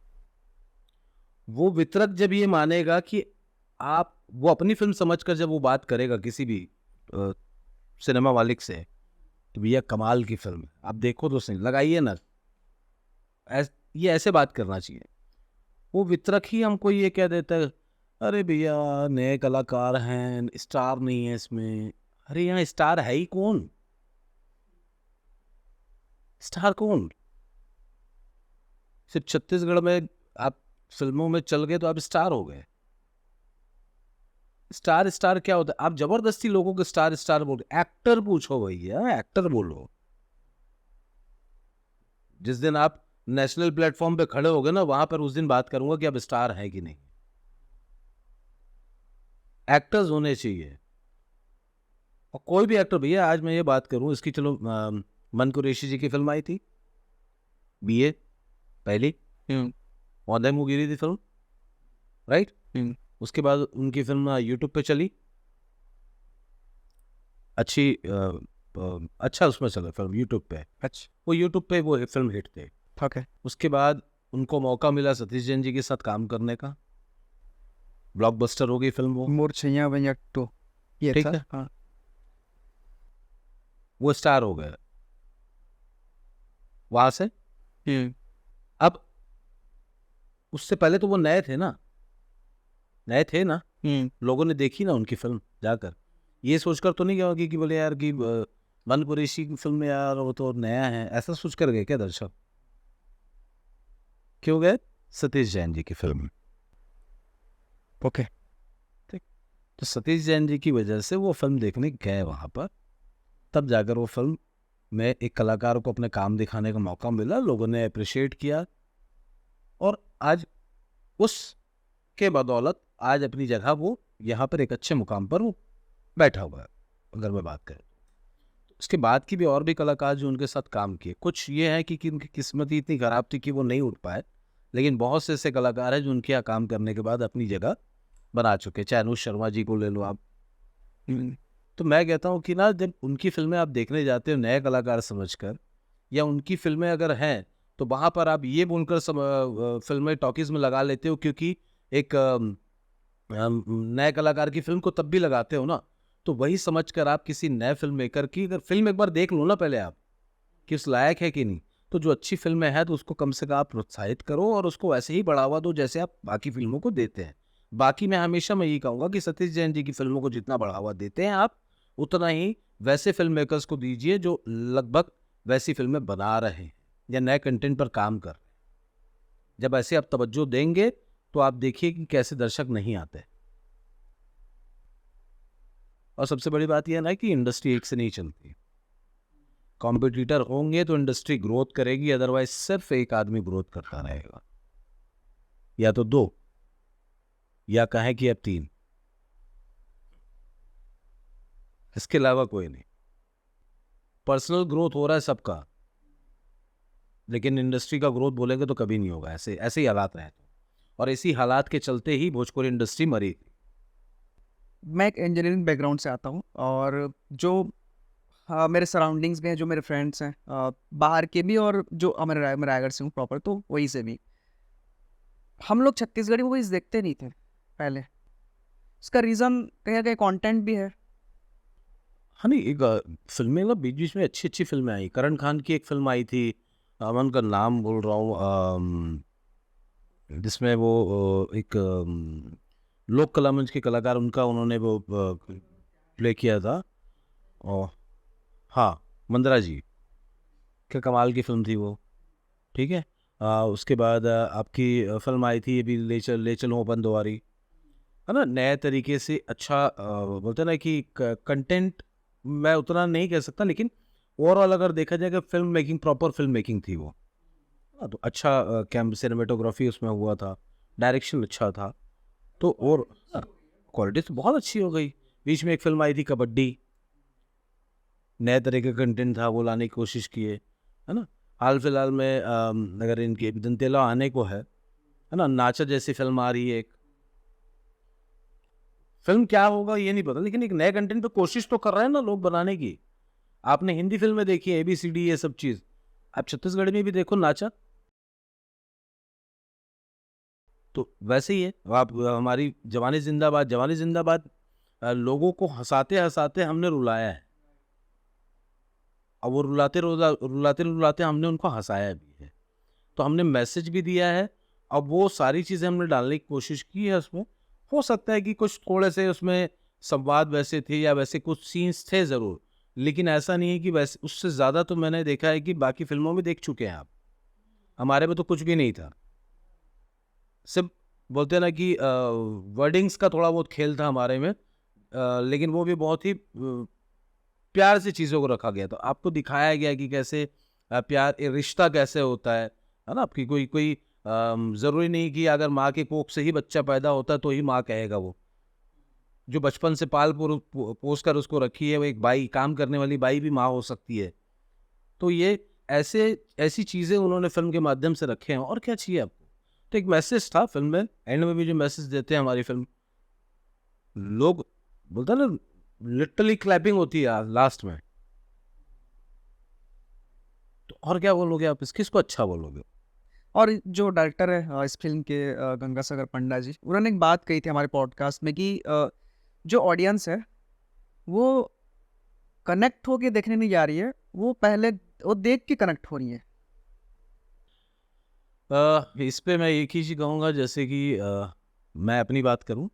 वो वितरक जब ये मानेगा कि वो अपनी फिल्म समझकर जब वो बात करेगा किसी भी सिनेमा मालिक से, तो भैया कमाल की फिल्म है, आप देखो तो सही, लगाइए ना, ये ऐसे बात करना चाहिए। वो वितरक ही हमको ये कह देता है अरे भैया नए कलाकार हैं, स्टार नहीं है इसमें। अरे यहाँ स्टार है ही कौन? स्टार कौन? सिर्फ छत्तीसगढ़ में आप फिल्मों में चल गए तो आप स्टार हो गए। स्टार स्टार क्या होता है? आप जबरदस्ती लोगों को स्टार स्टार बोल, एक्टर पूछो भैया, एक्टर बोलो। जिस दिन आप नेशनल प्लेटफॉर्म पे खड़े हो गए ना, वहां पर उस दिन बात करूंगा कि आप स्टार हैं कि नहीं। एक्टर्स होने चाहिए। और कोई भी एक्टर भैया, आज मैं ये बात करूं इसकी, चलो मन कुरैशी जी की फिल्म आई थी बीए पहली, मौदय मुगिरी थी फिल्म, राइट? उसके बाद उनकी फिल्म यूट्यूब पे चली, अच्छी अच्छा उसमें चला फिल्म यूट्यूब पे। अच्छा, वो यूट्यूब पे वो फिल्म हिट थे। ओके। उसके बाद उनको मौका मिला सतीश जैन जी के साथ काम करने का, ब्लॉकबस्टर हो गई फिल्म वो, मूर्छिया भैया 2 ये ठीक था। है। हाँ। वो स्टार हो गए वहां से। अब उससे पहले तो वो नए थे ना, नए थे ना, लोगों ने देखी ना उनकी फिल्म जाकर, ये सोचकर तो नहीं गया होगी कि बोले यार कि मन कुरैशी की फिल्म में यार वो तो नया है, ऐसा सोचकर गए क्या दर्शक? क्यों गए? सतीश जैन जी की फिल्म। ओके। तो सतीश जैन जी की वजह से वो फिल्म देखने गए वहां पर, तब जाकर वो फिल्म में एक कलाकार को अपने काम दिखाने का मौका मिला, लोगों ने अप्रिशिएट किया, और आज उसके बदौलत आज अपनी जगह वो यहाँ पर एक अच्छे मुकाम पर वो बैठा हुआ है। अगर मैं बात करूँ उसके बाद की भी और भी कलाकार जो उनके साथ काम किए, कुछ ये है कि उनकी किस्मत ही इतनी खराब थी कि वो नहीं उठ पाए, लेकिन बहुत से ऐसे कलाकार हैं जो उनके यहाँ काम करने के बाद अपनी जगह बना चुके। चाहे अनुज शर्मा जी को ले लो आप। तो मैं कहता हूँ कि ना, जब उनकी फिल्में आप देखने जाते हो नए कलाकार समझकर, या उनकी फिल्में अगर हैं तो वहाँ पर आप ये बोलकर फिल्में टॉकीज में लगा लेते हो, क्योंकि एक नए कलाकार की फिल्म को तब भी लगाते हो ना, तो वही समझकर आप किसी नए फिल्म मेकर की अगर फिल्म एक बार देख लो ना पहले आप, कि उस लायक है कि नहीं, तो जो अच्छी फिल्में हैं तो उसको कम से कम आप प्रोत्साहित करो और उसको वैसे ही बढ़ावा दो जैसे आप बाकी फिल्मों को देते हैं। बाकी मैं हमेशा यही कहूँगा कि सतीश जैन जी की फिल्मों को जितना बढ़ावा देते हैं आप, उतना ही वैसे फिल्म मेकर्स को दीजिए जो लगभग वैसी फिल्में बना रहे हैं या नए कंटेंट पर काम कर रहे हैं। जब ऐसे आप तवज्जो देंगे तो आप देखिए कि कैसे दर्शक नहीं आते। और सबसे बड़ी बात यह ना कि इंडस्ट्री एक से नहीं चलती, कॉम्पिटिटर होंगे तो इंडस्ट्री ग्रोथ करेगी, अदरवाइज सिर्फ एक आदमी ग्रोथ करता रहेगा, या तो 2, या कहें कि अब 3, इसके अलावा कोई नहीं। पर्सनल ग्रोथ हो रहा है सबका, लेकिन इंडस्ट्री का ग्रोथ बोलेंगे तो कभी नहीं होगा। ऐसे ऐसे ही हालात रहे तो, और इसी हालात के चलते ही भोजपुरी इंडस्ट्री मरी। मैं एक इंजीनियरिंग बैकग्राउंड से आता हूँ, और जो मेरे सराउंडिंग्स में हैं, जो मेरे फ्रेंड्स हैं बाहर के भी, और जो मैं रायगढ़ से हूँ प्रॉपर, तो वहीं से भी हम लोग छत्तीसगढ़ी मूवीज देखते नहीं थे पहले। इसका रीज़न कहीं ना कहीं कंटेंट भी है। हाँ नहीं, एक फिल्में ना बीच बीच में अच्छी अच्छी फिल्में आई। करण खान की एक फिल्म आई थी, मैं उनका नाम बोल रहा हूँ, जिसमें वो एक लोक कला मंच के कलाकार, उनका उन्होंने वो प्ले किया था। और हाँ, मंदरा जी, क्या कमाल की फिल्म थी वो, ठीक है। उसके बाद आपकी फिल्म आई थी ये भी, ले चलो अपन दुआरी, है ना। नए तरीके से अच्छा बोलते हैं ना कि कंटेंट मैं उतना नहीं कह सकता, लेकिन ओवरऑल अगर देखा जाए कि film making, proper film making थी वो। हाँ, तो अच्छा कैम सिनेमेटोग्राफी उसमें हुआ था, डायरेक्शन अच्छा था, तो और क्वालिटी तो बहुत अच्छी हो गई। बीच में एक फिल्म आई थी कबड्डी, नए तरह का कंटेंट था, वो लाने की कोशिश किए, है ना। हाल फिलहाल में अगर इनकी दंतेला आने को है ना, नाचा जैसी फिल्म आ रही है एक। फिल्म क्या होगा ये नहीं पता, लेकिन एक नए कंटेंट पे कोशिश तो कर रहे हैं ना लोग बनाने की। आपने हिंदी फिल्में देखी है, ABCD, ये सब चीज, आप छत्तीसगढ़ में भी देखो नाचा, तो वैसे ही है। आप हमारी जवानी जिंदाबाद, जवानी जिंदाबाद लोगों को हंसाते हंसाते हमने रुलाया है, और वो रुलाते रुलाते हमने उनको हंसाया भी है, तो हमने मैसेज भी दिया है। अब वो सारी चीज़ें हमने डालने की कोशिश की है उसमें। हो सकता है कि कुछ थोड़े से उसमें संवाद वैसे थे, या वैसे कुछ सीन्स थे ज़रूर लेकिन ऐसा नहीं है कि वैसे उससे ज़्यादा तो मैंने देखा है कि बाकी फिल्मों में देख चुके हैं आप। हमारे में तो कुछ भी नहीं था। सिर्फ बोलते हैं ना कि वर्डिंग्स का थोड़ा बहुत खेल था हमारे में, लेकिन वो भी बहुत ही प्यार से चीज़ों को रखा गया। तो आपको दिखाया गया कि कैसे प्यार ये रिश्ता कैसे होता है ना? आपकी कोई कोई ज़रूरी नहीं कि अगर माँ के कोख से ही बच्चा पैदा होता है तो ही माँ कहेगा वो। जो बचपन से पाल पोस कर उसको रखी है, वो एक बाई, काम करने वाली बाई भी माँ हो सकती है। तो ये ऐसी चीज़ें उन्होंने फ़िल्म के माध्यम से रखे हैं, और क्या चाहिए आपको? तो एक मैसेज था फ़िल्म में, एंड में भी जो मैसेज देते हैं हमारी फ़िल्म, लोग बोलते हैं ना, लिटरली क्लैपिंग होती है लास्ट में। तो और क्या बोलोगे आप, इस किसको अच्छा बोलोगे? और जो डायरेक्टर है इस फ़िल्म के गंगासागर पंडा जी, उन्होंने एक बात कही थी हमारे पॉडकास्ट में कि जो ऑडियंस है, वो कनेक्ट होके देखने नहीं जा रही है, वो पहले वो देख के कनेक्ट हो रही है। इस पे मैं एक ही चीज़ कहूँगा, जैसे कि मैं अपनी बात करूँ,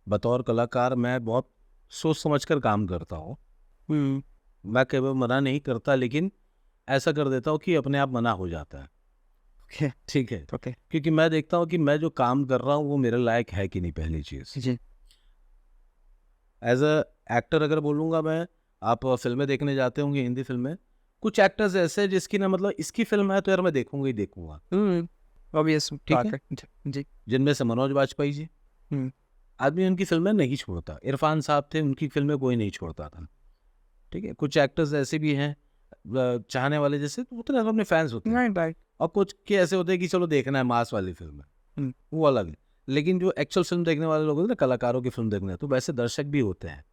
बतौर कलाकार मैं बहुत सोच समझ कर काम करता हूँ। हुँ, मैं कभी मना नहीं करता, लेकिन ऐसा कर देता हूँ कि अपने आप मना हो जाता है। ओके, ठीक है? ओके। क्योंकि मैं देखता हूँ कि मैं जो काम कर रहा हूँ वो मेरे लायक है कि नहीं, पहली चीज़। जी। एज़ अ एक्टर अगर बोलूँगा मैं, आप फ़िल्में देखने जाते होंगे, हिंदी फ़िल्में, कुछ एक्टर्स ऐसे हैं जिसकी ना मतलब इसकी फ़िल्म है तो यार मैं देखूँगा ही देखूँगा। हुँ, ऑब्वियस ठीक बात है? है। जी। जिनमें से मनोज बाजपेयी जी, हुँ, आदमी उनकी फ़िल्में नहीं छोड़ता। इरफ़ान साहब थे, उनकी फ़िल्में कोई नहीं छोड़ता था। ठीक है? कुछ एक्टर्स ऐसे भी हैं चाहने वाले, जैसे होते हैं ना, अपने फैन्स होते हैं, राइट, राइट। और कुछ के ऐसे होते हैं कि चलो देखना है मास वाली फ़िल्म है, हुँ, वो अलग है। लेकिन जो एक्चुअल फ़िल्म देखने वाले लोग होते हैं ना, कलाकारों की फ़िल्म देखने, तो वैसे दर्शक भी होते हैं।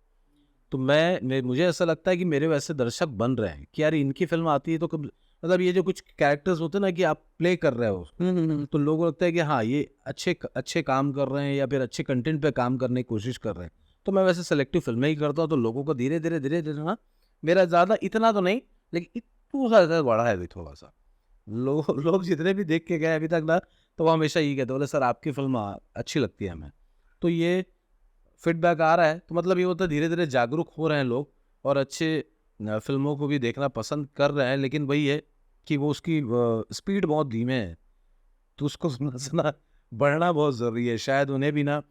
तो मुझे ऐसा लगता है कि मेरे वैसे दर्शक बन रहे हैं कि यार इनकी फ़िल्म आती है तो कब, मतलब ये जो कुछ कैरेक्टर्स होते हैं ना कि आप प्ले कर रहे हो, हुँ, हुँ, हुँ। तो लोगों को लगता है कि हाँ, ये अच्छे काम कर रहे हैं या फिर अच्छे कंटेंट पे काम करने की कोशिश कर रहे हैं। तो मैं वैसे सेलेक्टिव फ़िल्में ही करता हूँ, तो लोगों को धीरे-धीरे ना, मेरा ज़्यादा इतना तो नहीं, लेकिन थोड़ा-सा बड़ा है अभी थोड़ा-सा। लोग जितने भी देख के गए अभी तक ना, तो वो हमेशा यही कहते हैं, बोले सर आपकी फ़िल्म अच्छी लगती है हमें। तो ये फीडबैक आ रहा है, तो मतलब ये होता है धीरे-धीरे जागरूक हो रहे हैं लोग, और अच्छे फ़िल्मों को भी देखना पसंद कर रहे हैं। लेकिन वही है कि वो उसकी स्पीड बहुत धीमे है, तो उसको समझना बढ़ना बहुत ज़रूरी है। शायद उन्हें भी ना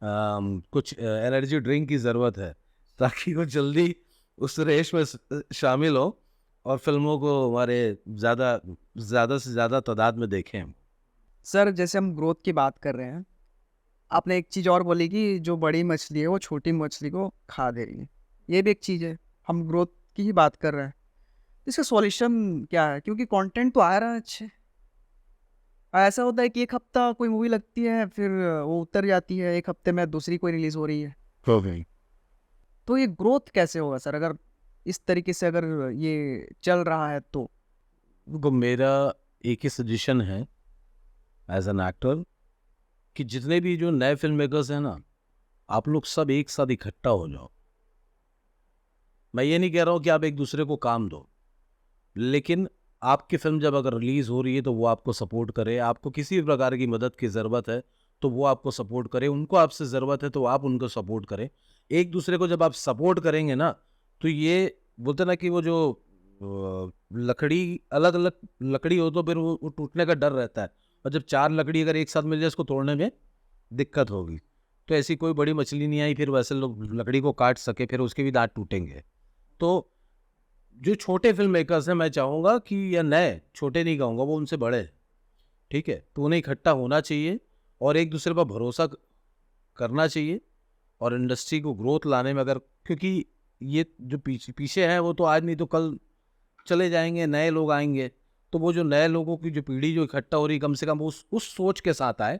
कुछ एनर्जी ड्रिंक की ज़रूरत है, ताकि वो जल्दी उस रेस में शामिल हों और फ़िल्मों को हमारे ज़्यादा ज़्यादा से ज़्यादा तादाद में देखें हम। सर, जैसे हम ग्रोथ की बात कर रहे हैं, आपने एक चीज़ और बोली कि जो बड़ी मछली है, वो छोटी मछली को खा दे रही है। ये भी एक चीज़ है, हम ग्रोथ की ही बात कर रहे हैं। इसका सॉल्यूशन क्या है? क्योंकि कंटेंट तो आ रहा है अच्छे। ऐसा होता है कि 1 हफ्ता कोई मूवी लगती है, फिर वो उतर जाती है, 1 हफ्ते में दूसरी कोई रिलीज़ हो रही है। हो गई। तो ये ग्रोथ कैसे होगा सर, अगर इस तरीके से अगर ये चल रहा है तो? देखो, मेरा एक ही सजेशन है एज़ एन एक्टर, कि जितने भी जो नए फ़िल्म मेकर्स हैं ना, आप लोग सब एक साथ इकट्ठा हो जाओ। मैं ये नहीं कह रहा हूँ कि आप एक-दूसरे को काम दो, लेकिन आपकी फ़िल्म जब अगर रिलीज़ हो रही है, तो वो आपको सपोर्ट करे। आपको किसी भी प्रकार की मदद की ज़रूरत है, तो वो आपको सपोर्ट करे। उनको आपसे ज़रूरत है, तो आप उनको सपोर्ट करें। एक-दूसरे को जब आप सपोर्ट करेंगे ना, तो ये बोलते हैं ना कि वो जो लकड़ी, अलग-अलग लकड़ी हो तो फिर वो टूटने का डर रहता है, और जब 4 लकड़ी अगर एक साथ मिल जाए, उसको तोड़ने में दिक्कत होगी। तो ऐसी कोई बड़ी मछली नहीं आई फिर वैसे लोग लकड़ी को काट सके, फिर उसके भी दाँत टूटेंगे। तो जो छोटे फ़िल्म मेकर्स हैं, मैं चाहूँगा कि, या नए, छोटे नहीं कहूँगा, वो उनसे बड़े, ठीक है? तो उन्हें इकट्ठा होना चाहिए और एक-दूसरे पर भरोसा करना चाहिए, और इंडस्ट्री को ग्रोथ लाने में, अगर, क्योंकि ये जो पीछे पीछे हैं, वो तो आज नहीं तो कल चले जाएँगे, नए लोग आएँगे। तो वो जो नए लोगों की जो पीढ़ी जो इकट्ठा हो रही है, कम से कम उस सोच के साथ आए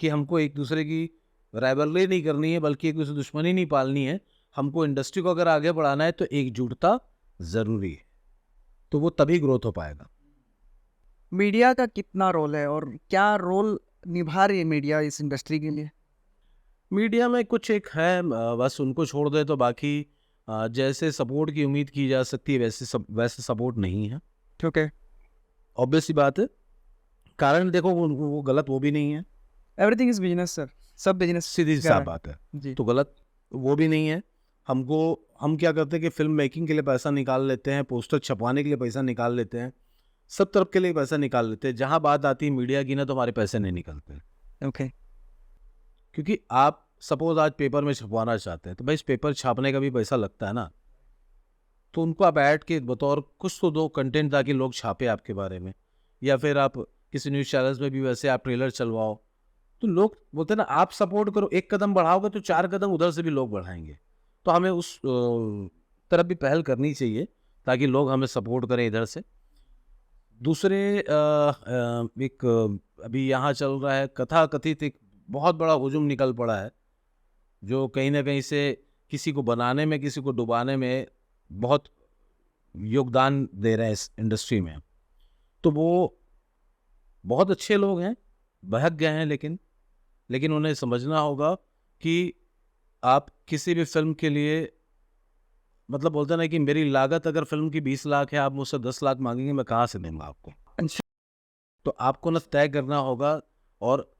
कि हमको एक-दूसरे की राइवलरी नहीं करनी है, बल्कि एक-दूसरे से दुश्मनी नहीं पालनी है। हमको इंडस्ट्री को अगर आगे बढ़ाना है, तो एकजुटता ज़रूरी है। तो वो तभी ग्रोथ हो पाएगा। मीडिया का कितना रोल है और क्या रोल निभा रही है मीडिया इस इंडस्ट्री के लिए? मीडिया में कुछ एक है, बस उनको छोड़ दें तो बाकी जैसे सपोर्ट की उम्मीद की जा सकती है, वैसे सपोर्ट नहीं है। ओके। ऑब्वियस सी बात है। कारण देखो, वो गलत वो भी नहीं है, एवरीथिंग इज़ बिज़नेस सर, सब बिज़नेस सीधी सी कर साफ रहे बात है। हैं। जी। तो गलत वो भी नहीं है, हम क्या करते हैं कि फिल्म मेकिंग के लिए पैसा निकाल लेते हैं, पोस्टर छपवाने के लिए पैसा निकाल लेते हैं, सब तरफ के लिए पैसा निकाल लेते हैं। जहाँ बात आती है मीडिया की ना, तो हमारे पैसे नहीं निकलते। ओके। क्योंकि आप सपोज आज पेपर में छपवाना चाहते हैं, तो भाई इस पेपर छापने का भी पैसा लगता है ना। तो उनको आप ऐड के बतौर कुछ तो दो कंटेंट, ताकि लोग छापे आपके बारे में। या फिर आप किसी न्यूज़ चैनल्स में भी वैसे आप ट्रेलर चलवाओ, तो लोग बोलते हैं ना, आप सपोर्ट करो, एक कदम बढ़ाओगे तो 4 कदम उधर से भी लोग बढ़ाएंगे। तो हमें उस तरफ भी पहल करनी चाहिए, ताकि लोग हमें सपोर्ट करें इधर से। दूसरे अभी यहाँ चल रहा है कथा कथित, एक बहुत बड़ा हुजूम निकल पड़ा है, जो कहीं ना कहीं से किसी को बनाने में, किसी को डुबाने में बहुत योगदान दे रहे हैं इस इंडस्ट्री में। तो वो बहुत अच्छे लोग हैं, बहक गए हैं, लेकिन उन्हें समझना होगा कि आप किसी भी फिल्म के लिए, मतलब बोलते हैं ना कि मेरी लागत अगर फिल्म की 20 लाख है, आप मुझसे 10 लाख मांगेंगे, मैं कहाँ से दूंगा आपको। अच्छा। तो आपको ना तय करना होगा, और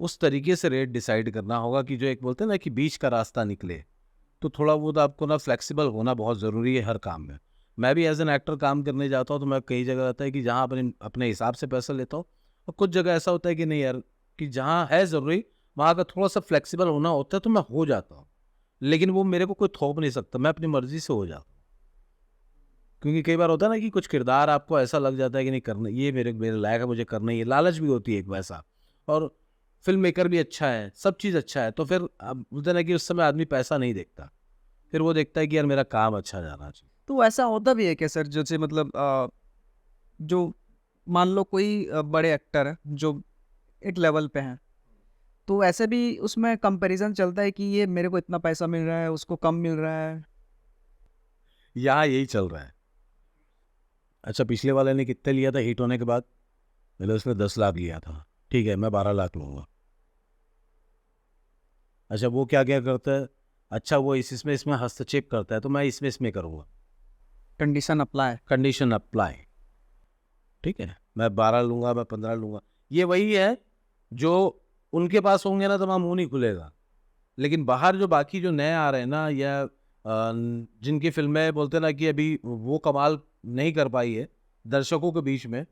उस तरीके से रेट डिसाइड करना होगा कि जो एक बोलते हैं ना कि बीच का रास्ता निकले। तो थोड़ा बहुत आपको ना फ्लेक्सिबल होना बहुत ज़रूरी है हर काम में। मैं भी एज एन एक्टर काम करने जाता हूँ, तो मैं कई जगह रहता है कि जहाँ अपने अपने हिसाब से पैसा लेता हूँ, और कुछ जगह ऐसा होता है कि नहीं यार, कि जहाँ है ज़रूरी वहाँ का थोड़ा सा फ्लेक्सिबल होना होता है, तो मैं हो जाता हूँ। लेकिन वो मेरे को कोई थोप नहीं सकता, मैं अपनी मर्जी से हो जाता हूँ। क्योंकि कई बार होता है ना कि कुछ किरदार आपको ऐसा लग जाता है कि नहीं करना, ये मेरे मेरे लायक है, मुझे करना ही है, लालच भी होती है एक वैसा। और फिल्म मेकर भी अच्छा है, सब चीज़ अच्छा है, तो फिर अब बोलते हैं ना कि उस समय आदमी पैसा नहीं देखता, फिर वो देखता है कि यार मेरा काम अच्छा जाना चाहिए। तो ऐसा होता भी है क्या सर, जैसे मतलब जो मान लो कोई बड़े एक्टर है जो एक लेवल पे हैं, तो ऐसे भी उसमें कंपैरिजन चलता है कि ये मेरे को इतना पैसा मिल रहा है, उसको कम मिल रहा है? यहाँ यही चल रहा है। अच्छा, पिछले वाले ने कितने लिया था हिट होने के बाद? मैंने उसने 10 लाख लिया था, ठीक है मैं 12 लाख लूंगा। अच्छा, वो क्या क्या करता है? अच्छा, वो इसमें इसमें हस्तक्षेप करता है, तो मैं इसमें करूँगा, कंडीशन अप्लाई। Condition apply. ठीक है, मैं 12 लूंगा, मैं 15 लूंगा। ये वही है जो उनके पास होंगे ना, तो वहाँ मुंह नहीं खुलेगा। लेकिन बाहर जो बाकी जो नए आ रहे हैं ना, या जिनकी फिल्में बोलते हैं ना कि अभी वो कमाल नहीं कर पाई है दर्शकों के बीच में,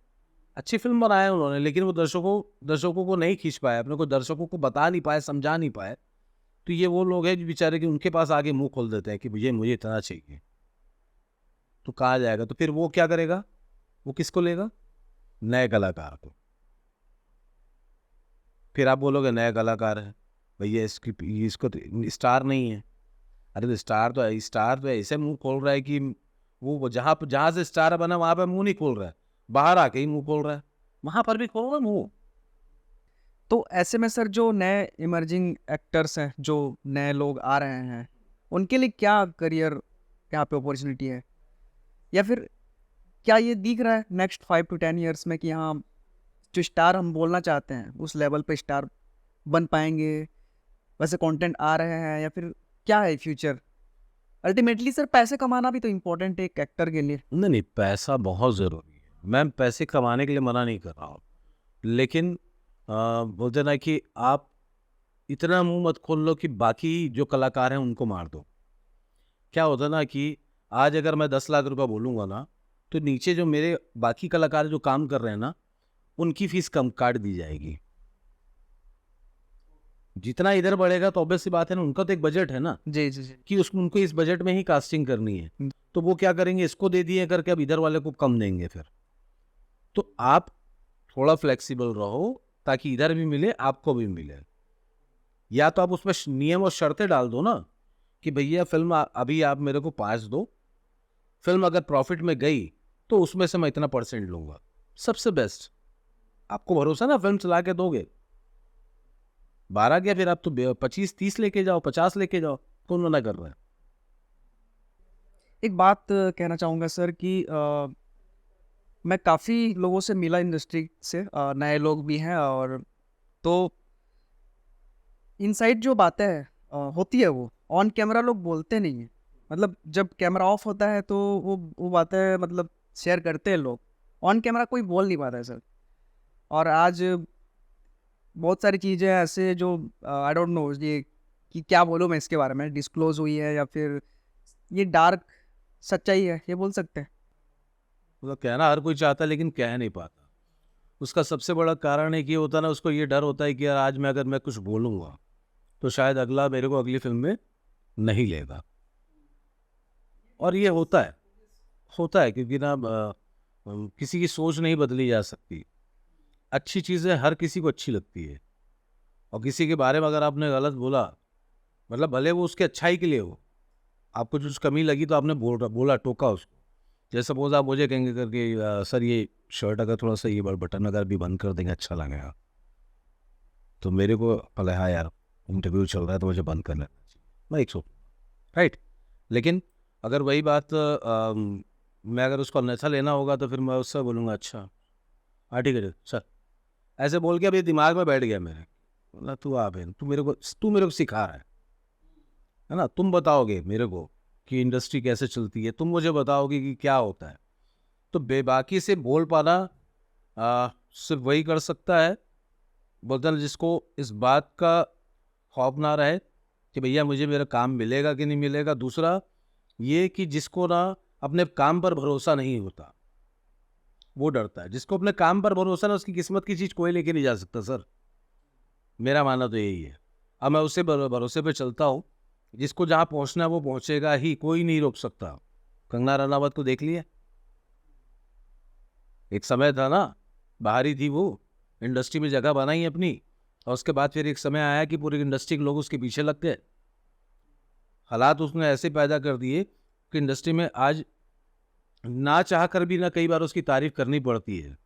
अच्छी फिल्म बनाया है उन्होंने, लेकिन वो दर्शकों को नहीं खींच पाए, अपने को दर्शकों को बता नहीं पाए, समझा नहीं पाए। तो ये वो लोग हैं जो बेचारे कि उनके पास आगे मुंह खोल देते हैं कि मुझे मुझे इतना चाहिए। तो कहाँ जाएगा? तो फिर वो क्या करेगा? वो किसको लेगा? नए कलाकार को। फिर आप बोलोगे नया कलाकार है, भैया इसको तो स्टार नहीं है। अरे तो स्टार तो ऐसे मुंह खोल रहा है कि वो जहाँ जहाँ से स्टार बना वहां पे मुंह नहीं खोल रहा है, बाहर आके ही मुंह खोल रहा है, वहां पर भी खोल रहा है मुंह। तो ऐसे में सर जो नए इमर्जिंग एक्टर्स हैं, जो नए लोग आ रहे हैं, उनके लिए क्या करियर यहाँ पे अपॉर्चुनिटी है? या फिर क्या ये दिख रहा है नेक्स्ट 5 to 10 years में कि हाँ, जो स्टार हम बोलना चाहते हैं उस लेवल पे स्टार बन पाएंगे, वैसे कंटेंट आ रहे हैं, या फिर क्या है फ्यूचर? अल्टीमेटली सर पैसे कमाना भी तो इम्पोर्टेंट है एक एक्टर के लिए। नहीं नहीं, पैसा बहुत जरूरी है, मैं पैसे कमाने के लिए मना नहीं कर रहा हूँ। लेकिन बोलते ना कि आप इतना मुंह मत खोल लो कि बाकी जो कलाकार हैं उनको मार दो। क्या होता है ना कि आज अगर मैं 10 लाख रुपए बोलूंगा ना, तो नीचे जो मेरे बाकी कलाकार जो काम कर रहे हैं ना, उनकी फीस कम काट दी जाएगी। जितना इधर बढ़ेगा तो ऑब्वियस सी बात है ना, उनका तो एक बजट है ना, जी जी जी। कि उसको उनको इस बजट में ही कास्टिंग करनी है। तो वो क्या करेंगे, इसको दे दिए करके अब इधर वाले को कम देंगे फिर। तो आप थोड़ा फ्लेक्सिबल रहो, ताकि इधर भी मिले आपको भी मिले। या तो आप उसमें नियम और शर्तें डाल दो ना, कि भैया फिल्म अभी आप मेरे को 5 दो, फिल्म अगर प्रॉफिट में गई तो उसमें से मैं इतना % लूंगा। सबसे बेस्ट, आपको भरोसा ना, फिल्म चला के दोगे, 12 क्या, फिर आप तो 25-30 लेके जाओ, 50 लेके जाओ, कौन मना कर रहा है? एक बात कहना चाहूँगा सर कि मैं काफ़ी लोगों से मिला इंडस्ट्री से, नए लोग भी हैं, और तो इनसाइड जो बातें हैं होती है वो ऑन कैमरा लोग बोलते नहीं हैं। मतलब जब कैमरा ऑफ होता है तो वो बातें मतलब शेयर करते हैं लोग, ऑन कैमरा कोई बोल नहीं पाता है सर। और आज बहुत सारी चीज़ें ऐसे जो आई डोंट नो ये कि क्या बोलूँ मैं इसके बारे में, डिस्क्लोज़ हुई है या फिर ये डार्क सच्चाई है, ये बोल सकते हैं? मतलब कहना हर कोई चाहता है लेकिन कह नहीं पाता। उसका सबसे बड़ा कारण एक ये होता है ना, उसको ये डर होता है कि यार आज मैं अगर मैं कुछ बोलूँगा तो शायद अगला मेरे को अगली फिल्म में नहीं लेगा। और ये होता है क्योंकि ना किसी की सोच नहीं बदली जा सकती। अच्छी चीज़ें हर किसी को अच्छी लगती है और किसी के बारे में अगर आपने गलत बोला, मतलब भले वो उसके अच्छाई के लिए हो, आपको कुछ कमी लगी तो आपने बोला, टोका उसको। जैसे सपोज़ आप मुझे कहेंगे करके सर ये शर्ट अगर थोड़ा-सा ये बटन अगर भी बंद कर देंगे अच्छा लगेगा। तो मेरे को पहले हाँ यार, इंटरव्यू चल रहा है तो मुझे बंद कर लेना चाहिए। मैं एक सो राइट। लेकिन अगर वही बात मैं अगर उसको अन्यथा लेना होगा तो फिर मैं उससे बोलूँगा अच्छा, हाँ ठीक है सर। ऐसे बोल के अब ये दिमाग में बैठ गया मेरे। बोला तू आ बहन, तू मेरे को सिखा रहा है ना? तुम बताओगे मेरे को कि इंडस्ट्री कैसे चलती है, तुम मुझे बताओगे कि क्या होता है। तो बेबाकी से बोल पाना सिर्फ वही कर सकता है, बोलते हैं ना, जिसको इस बात का खौफ ना रहे कि भैया मुझे मेरा काम मिलेगा कि नहीं मिलेगा। दूसरा ये कि जिसको ना अपने काम पर भरोसा नहीं होता, वो डरता है। जिसको अपने काम पर भरोसा ना, उसकी किस्मत की चीज़ कोई लेके नहीं जा सकता सर। मेरा मानना तो यही है। अब मैं उसी भरोसे पे चलता हूँ, जिसको जहाँ पहुँचना है वो पहुँचेगा ही, कोई नहीं रोक सकता। कंगना रनावत को देख लिया, एक समय था ना, बाहरी थी वो, इंडस्ट्री में जगह बनाई अपनी और उसके बाद फिर एक समय आया कि पूरी इंडस्ट्री के लोग उसके पीछे लग गए। हालात उसने ऐसे पैदा कर दिए कि इंडस्ट्री में आज ना चाह कर भी ना कई बार उसकी तारीफ करनी पड़ती है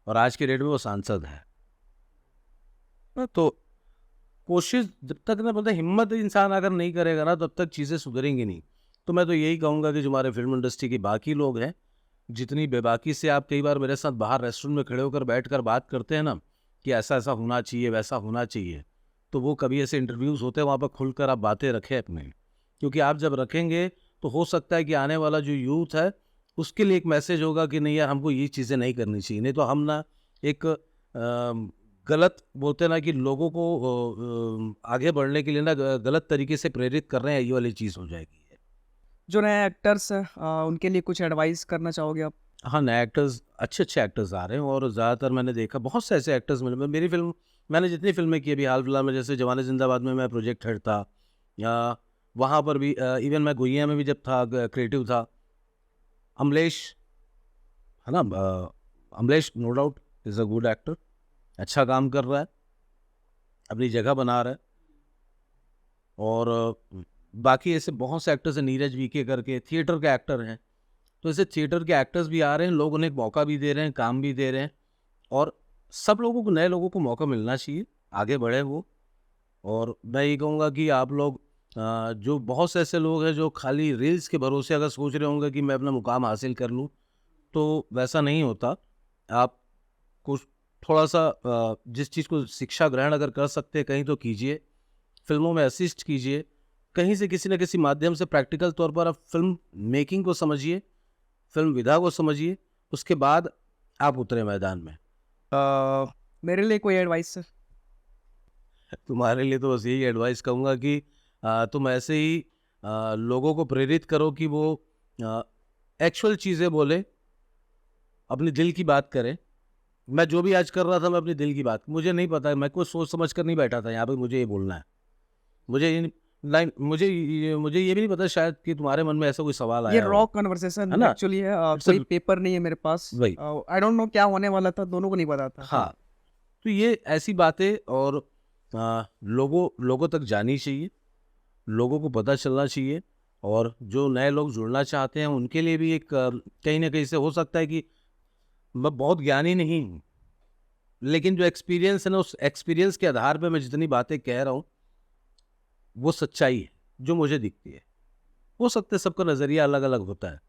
और आज के डेट में वो सांसद है। तो कोशिश जब तक ना, मतलब हिम्मत इंसान अगर नहीं करेगा ना, तब तक चीज़ें सुधरेंगी नहीं। तो मैं तो यही कहूँगा कि जो हमारे फिल्म इंडस्ट्री के बाकी लोग हैं, जितनी बेबाकी से आप कई बार मेरे साथ बाहर रेस्टोरेंट में खड़े होकर बैठकर बात करते हैं ना कि ऐसा ऐसा होना चाहिए, वैसा होना चाहिए, तो वो कभी ऐसे इंटरव्यूज़ होते हैं वहाँ पर खुलकर आप बातें रखें अपने। क्योंकि आप जब रखेंगे तो हो सकता है कि आने वाला जो यूथ है उसके लिए एक मैसेज होगा कि नहीं यार हमको ये चीज़ें नहीं करनी चाहिए। नहीं तो हम ना एक गलत बोलते हैं ना कि लोगों को आगे बढ़ने के लिए ना गलत तरीके से प्रेरित कर रहे हैं, ये वाली चीज़ हो जाएगी। जो नए एक्टर्स हैं उनके लिए कुछ एडवाइस करना चाहोगे आप? हाँ, नए एक्टर्स, अच्छे-अच्छे एक्टर्स आ रहे हैं और ज़्यादातर मैंने देखा बहुत से ऐसे एक्टर्स मिले। मेरी फ़िल्म, मैंने जितनी फ़िल्में की अभी हाल-फिलहाल में, जैसे जवान ए ज़िंदाबाद में मैं प्रोजेक्ट हेड था, या वहाँ पर भी इवन मैं गुइया में भी जब था क्रिएटिव था। अमलेश, है ना? Amlesh no doubt is a good actor, अच्छा काम कर रहा है, अपनी जगह बना रहा है। और बाकी ऐसे बहुत से एक्टर्स हैं, नीरज वीके करके थिएटर के एक्टर हैं। तो ऐसे थिएटर के एक्टर्स भी आ रहे हैं, लोग उन्हें मौका भी दे रहे हैं, काम भी दे रहे हैं और सब लोगों को, नए लोगों को मौका मिलना चाहिए, आगे बढ़े वो। और मैं ये कहूँगा कि आप लोग जो बहुत से ऐसे लोग हैं जो खाली रील्स के भरोसे अगर सोच रहे होंगे कि मैं अपना मुकाम हासिल कर लूँ, तो वैसा नहीं होता। आप कुछ थोड़ा-सा जिस चीज़ को शिक्षा ग्रहण अगर कर सकते हैं कहीं तो कीजिए, फ़िल्मों में असिस्ट कीजिए, कहीं से किसी न किसी माध्यम से प्रैक्टिकल तौर पर आप फ़िल्म मेकिंग को समझिए, फ़िल्म विधा को समझिए, उसके बाद आप उतरे मैदान में। मेरे लिए कोई एडवाइस सर? तुम्हारे लिए तो बस यही एडवाइस कहूँगा कि तुम ऐसे ही लोगों को प्रेरित करो कि वो अ, एक्चुअल चीज़ें बोले, अपने दिल की बात करें। मैं जो भी आज कर रहा था मैं अपने दिल की बात, मुझे नहीं पता है, मैं कुछ सोच समझ कर नहीं बैठा था यहाँ पे मुझे ये बोलना है। मुझे ये नहीं, मुझे ये भी नहीं पता शायद कि तुम्हारे मन में ऐसा कोई सवाल ये आया रॉ हो, कन्वर्सेशन है ना? एक्चुअली है, इट्स अ कोई पेपर नहीं है मेरे पास। वही। आई डोंट नो क्या होने वाला था, दोनों को नहीं पता था। हाँ। हाँ, तो ये ऐसी बातें और लोगों तक जानी चाहिए, लोगों को पता चलना चाहिए और जो नए लोग जुड़ना चाहते हैं उनके लिए भी एक कहीं न कहीं से हो सकता है कि मैं बहुत ज्ञानी नहीं हूँ, लेकिन जो एक्सपीरियंस है ना, उस एक्सपीरियंस के आधार पे मैं जितनी बातें कह रहा हूँ, वो सच्चाई है, जो मुझे दिखती है। हो सकता है सबका नज़रिया अलग-अलग होता है,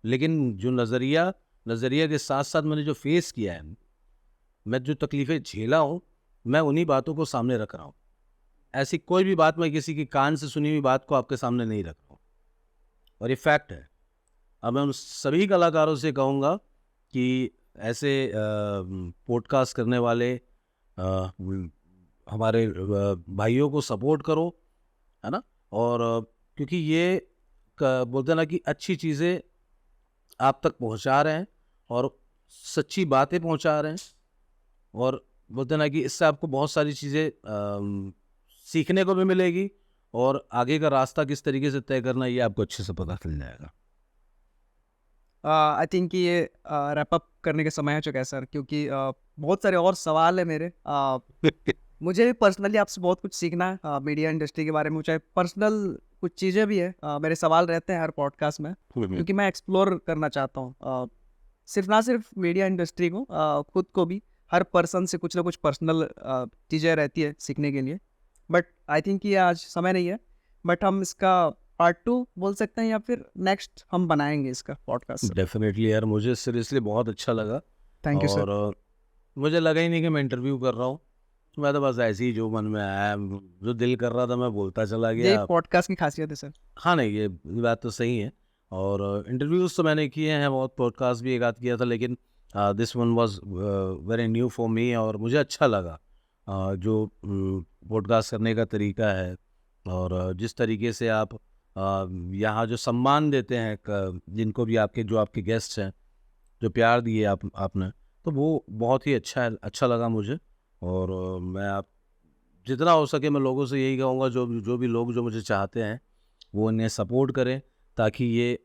लेकिन जो नज़रिया के साथ-साथ मैंने जो फेस किया है, मैं जो तकलीफ़ें झेला हूँ, मैं उन्हीं बातों को सामने रख रहा हूँ। ऐसी कोई भी बात मैं किसी के कान से सुनी हुई बात को आपके सामने नहीं रख रहा हूँ और ये फैक्ट है। अब मैं उन सभी कलाकारों से कहूँगा कि ऐसे पॉडकास्ट करने वाले हमारे भाइयों को सपोर्ट करो, है ना? और क्योंकि ये बोलते हैं ना कि अच्छी चीज़ें आप तक पहुंचा रहे हैं और सच्ची बातें पहुंचा रहे हैं, और बोलते हैं ना कि इससे आपको बहुत सारी चीज़ें सीखने को भी मिलेगी, और आगे का रास्ता किस तरीके से तय करना ये आपको अच्छे से पता चल जाएगा। आई थिंक कि ये रैप अप करने का समय हो चुका है सर, क्योंकि बहुत सारे और सवाल है मेरे। मुझे भी पर्सनली आपसे बहुत कुछ सीखना है मीडिया इंडस्ट्री के बारे में, चाहे पर्सनल कुछ चीज़ें भी है। मेरे सवाल रहते हैं हर पॉडकास्ट में, क्योंकि मैं एक्सप्लोर करना चाहता हूँ सिर्फ ना सिर्फ मीडिया इंडस्ट्री को, खुद को भी। हर पर्सन से कुछ ना कुछ पर्सनल चीज़ें रहती है सीखने के लिए। बट आई थिंक कि आज समय नहीं है, बट हम इसका पार्ट 2 बोल सकते हैं, या फिर नेक्स्ट हम बनाएंगे इसका पॉडकास्ट। डेफिनेटली यार, मुझे सीरियसली बहुत अच्छा लगा। Thank you sir. और मुझे लगा ही नहीं कि मैं इंटरव्यू कर रहा हूँ, मैं तो बस ऐसे ही जो मन में आया, जो दिल कर रहा था मैं बोलता चला ये गया। पॉडकास्ट की खासियत है सर। हाँ नहीं, ये बात तो सही है। और इंटरव्यूज़ तो मैंने किए हैं बहुत, पॉडकास्ट भी एक आध किया था, लेकिन this one was very new for me, और मुझे अच्छा लगा जो पॉडकास्ट करने का तरीका है, और जिस तरीके से आप यहाँ जो सम्मान देते हैं जिनको भी आपके, जो आपके गेस्ट हैं, जो प्यार दिए आपने, तो वो बहुत ही अच्छा है, अच्छा लगा मुझे। और मैं आप जितना हो सके मैं लोगों से यही कहूँगा, जो भी लोग जो मुझे चाहते हैं वो इन्हें सपोर्ट करें, ताकि ये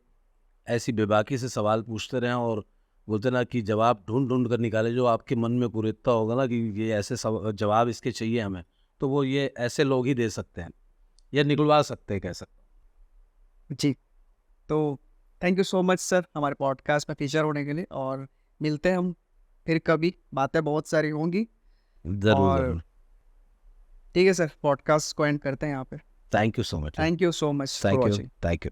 ऐसी बेबाकी से सवाल पूछते रहें, और बोलते ना कि जवाब ढूंढ ढूंढ कर निकाले, जो आपके मन में कुरेदता होगा ना कि ये ऐसे जवाब इसके चाहिए हमें, तो वो ये ऐसे लोग ही दे सकते हैं या निकलवा सकते हैं, कह सकते जी, तो thank you so much sir हमारे पॉडकास्ट में फीचर होने के लिए, और मिलते हैं हम फिर कभी, बातें बहुत सारी होंगी। हैं। ज़रूर और ज़रूर। ठीक है सर, पॉडकास्ट को एंड करते हैं यहाँ पे। Thank you so much. Thank you so much for thank you. Watching. Thank you.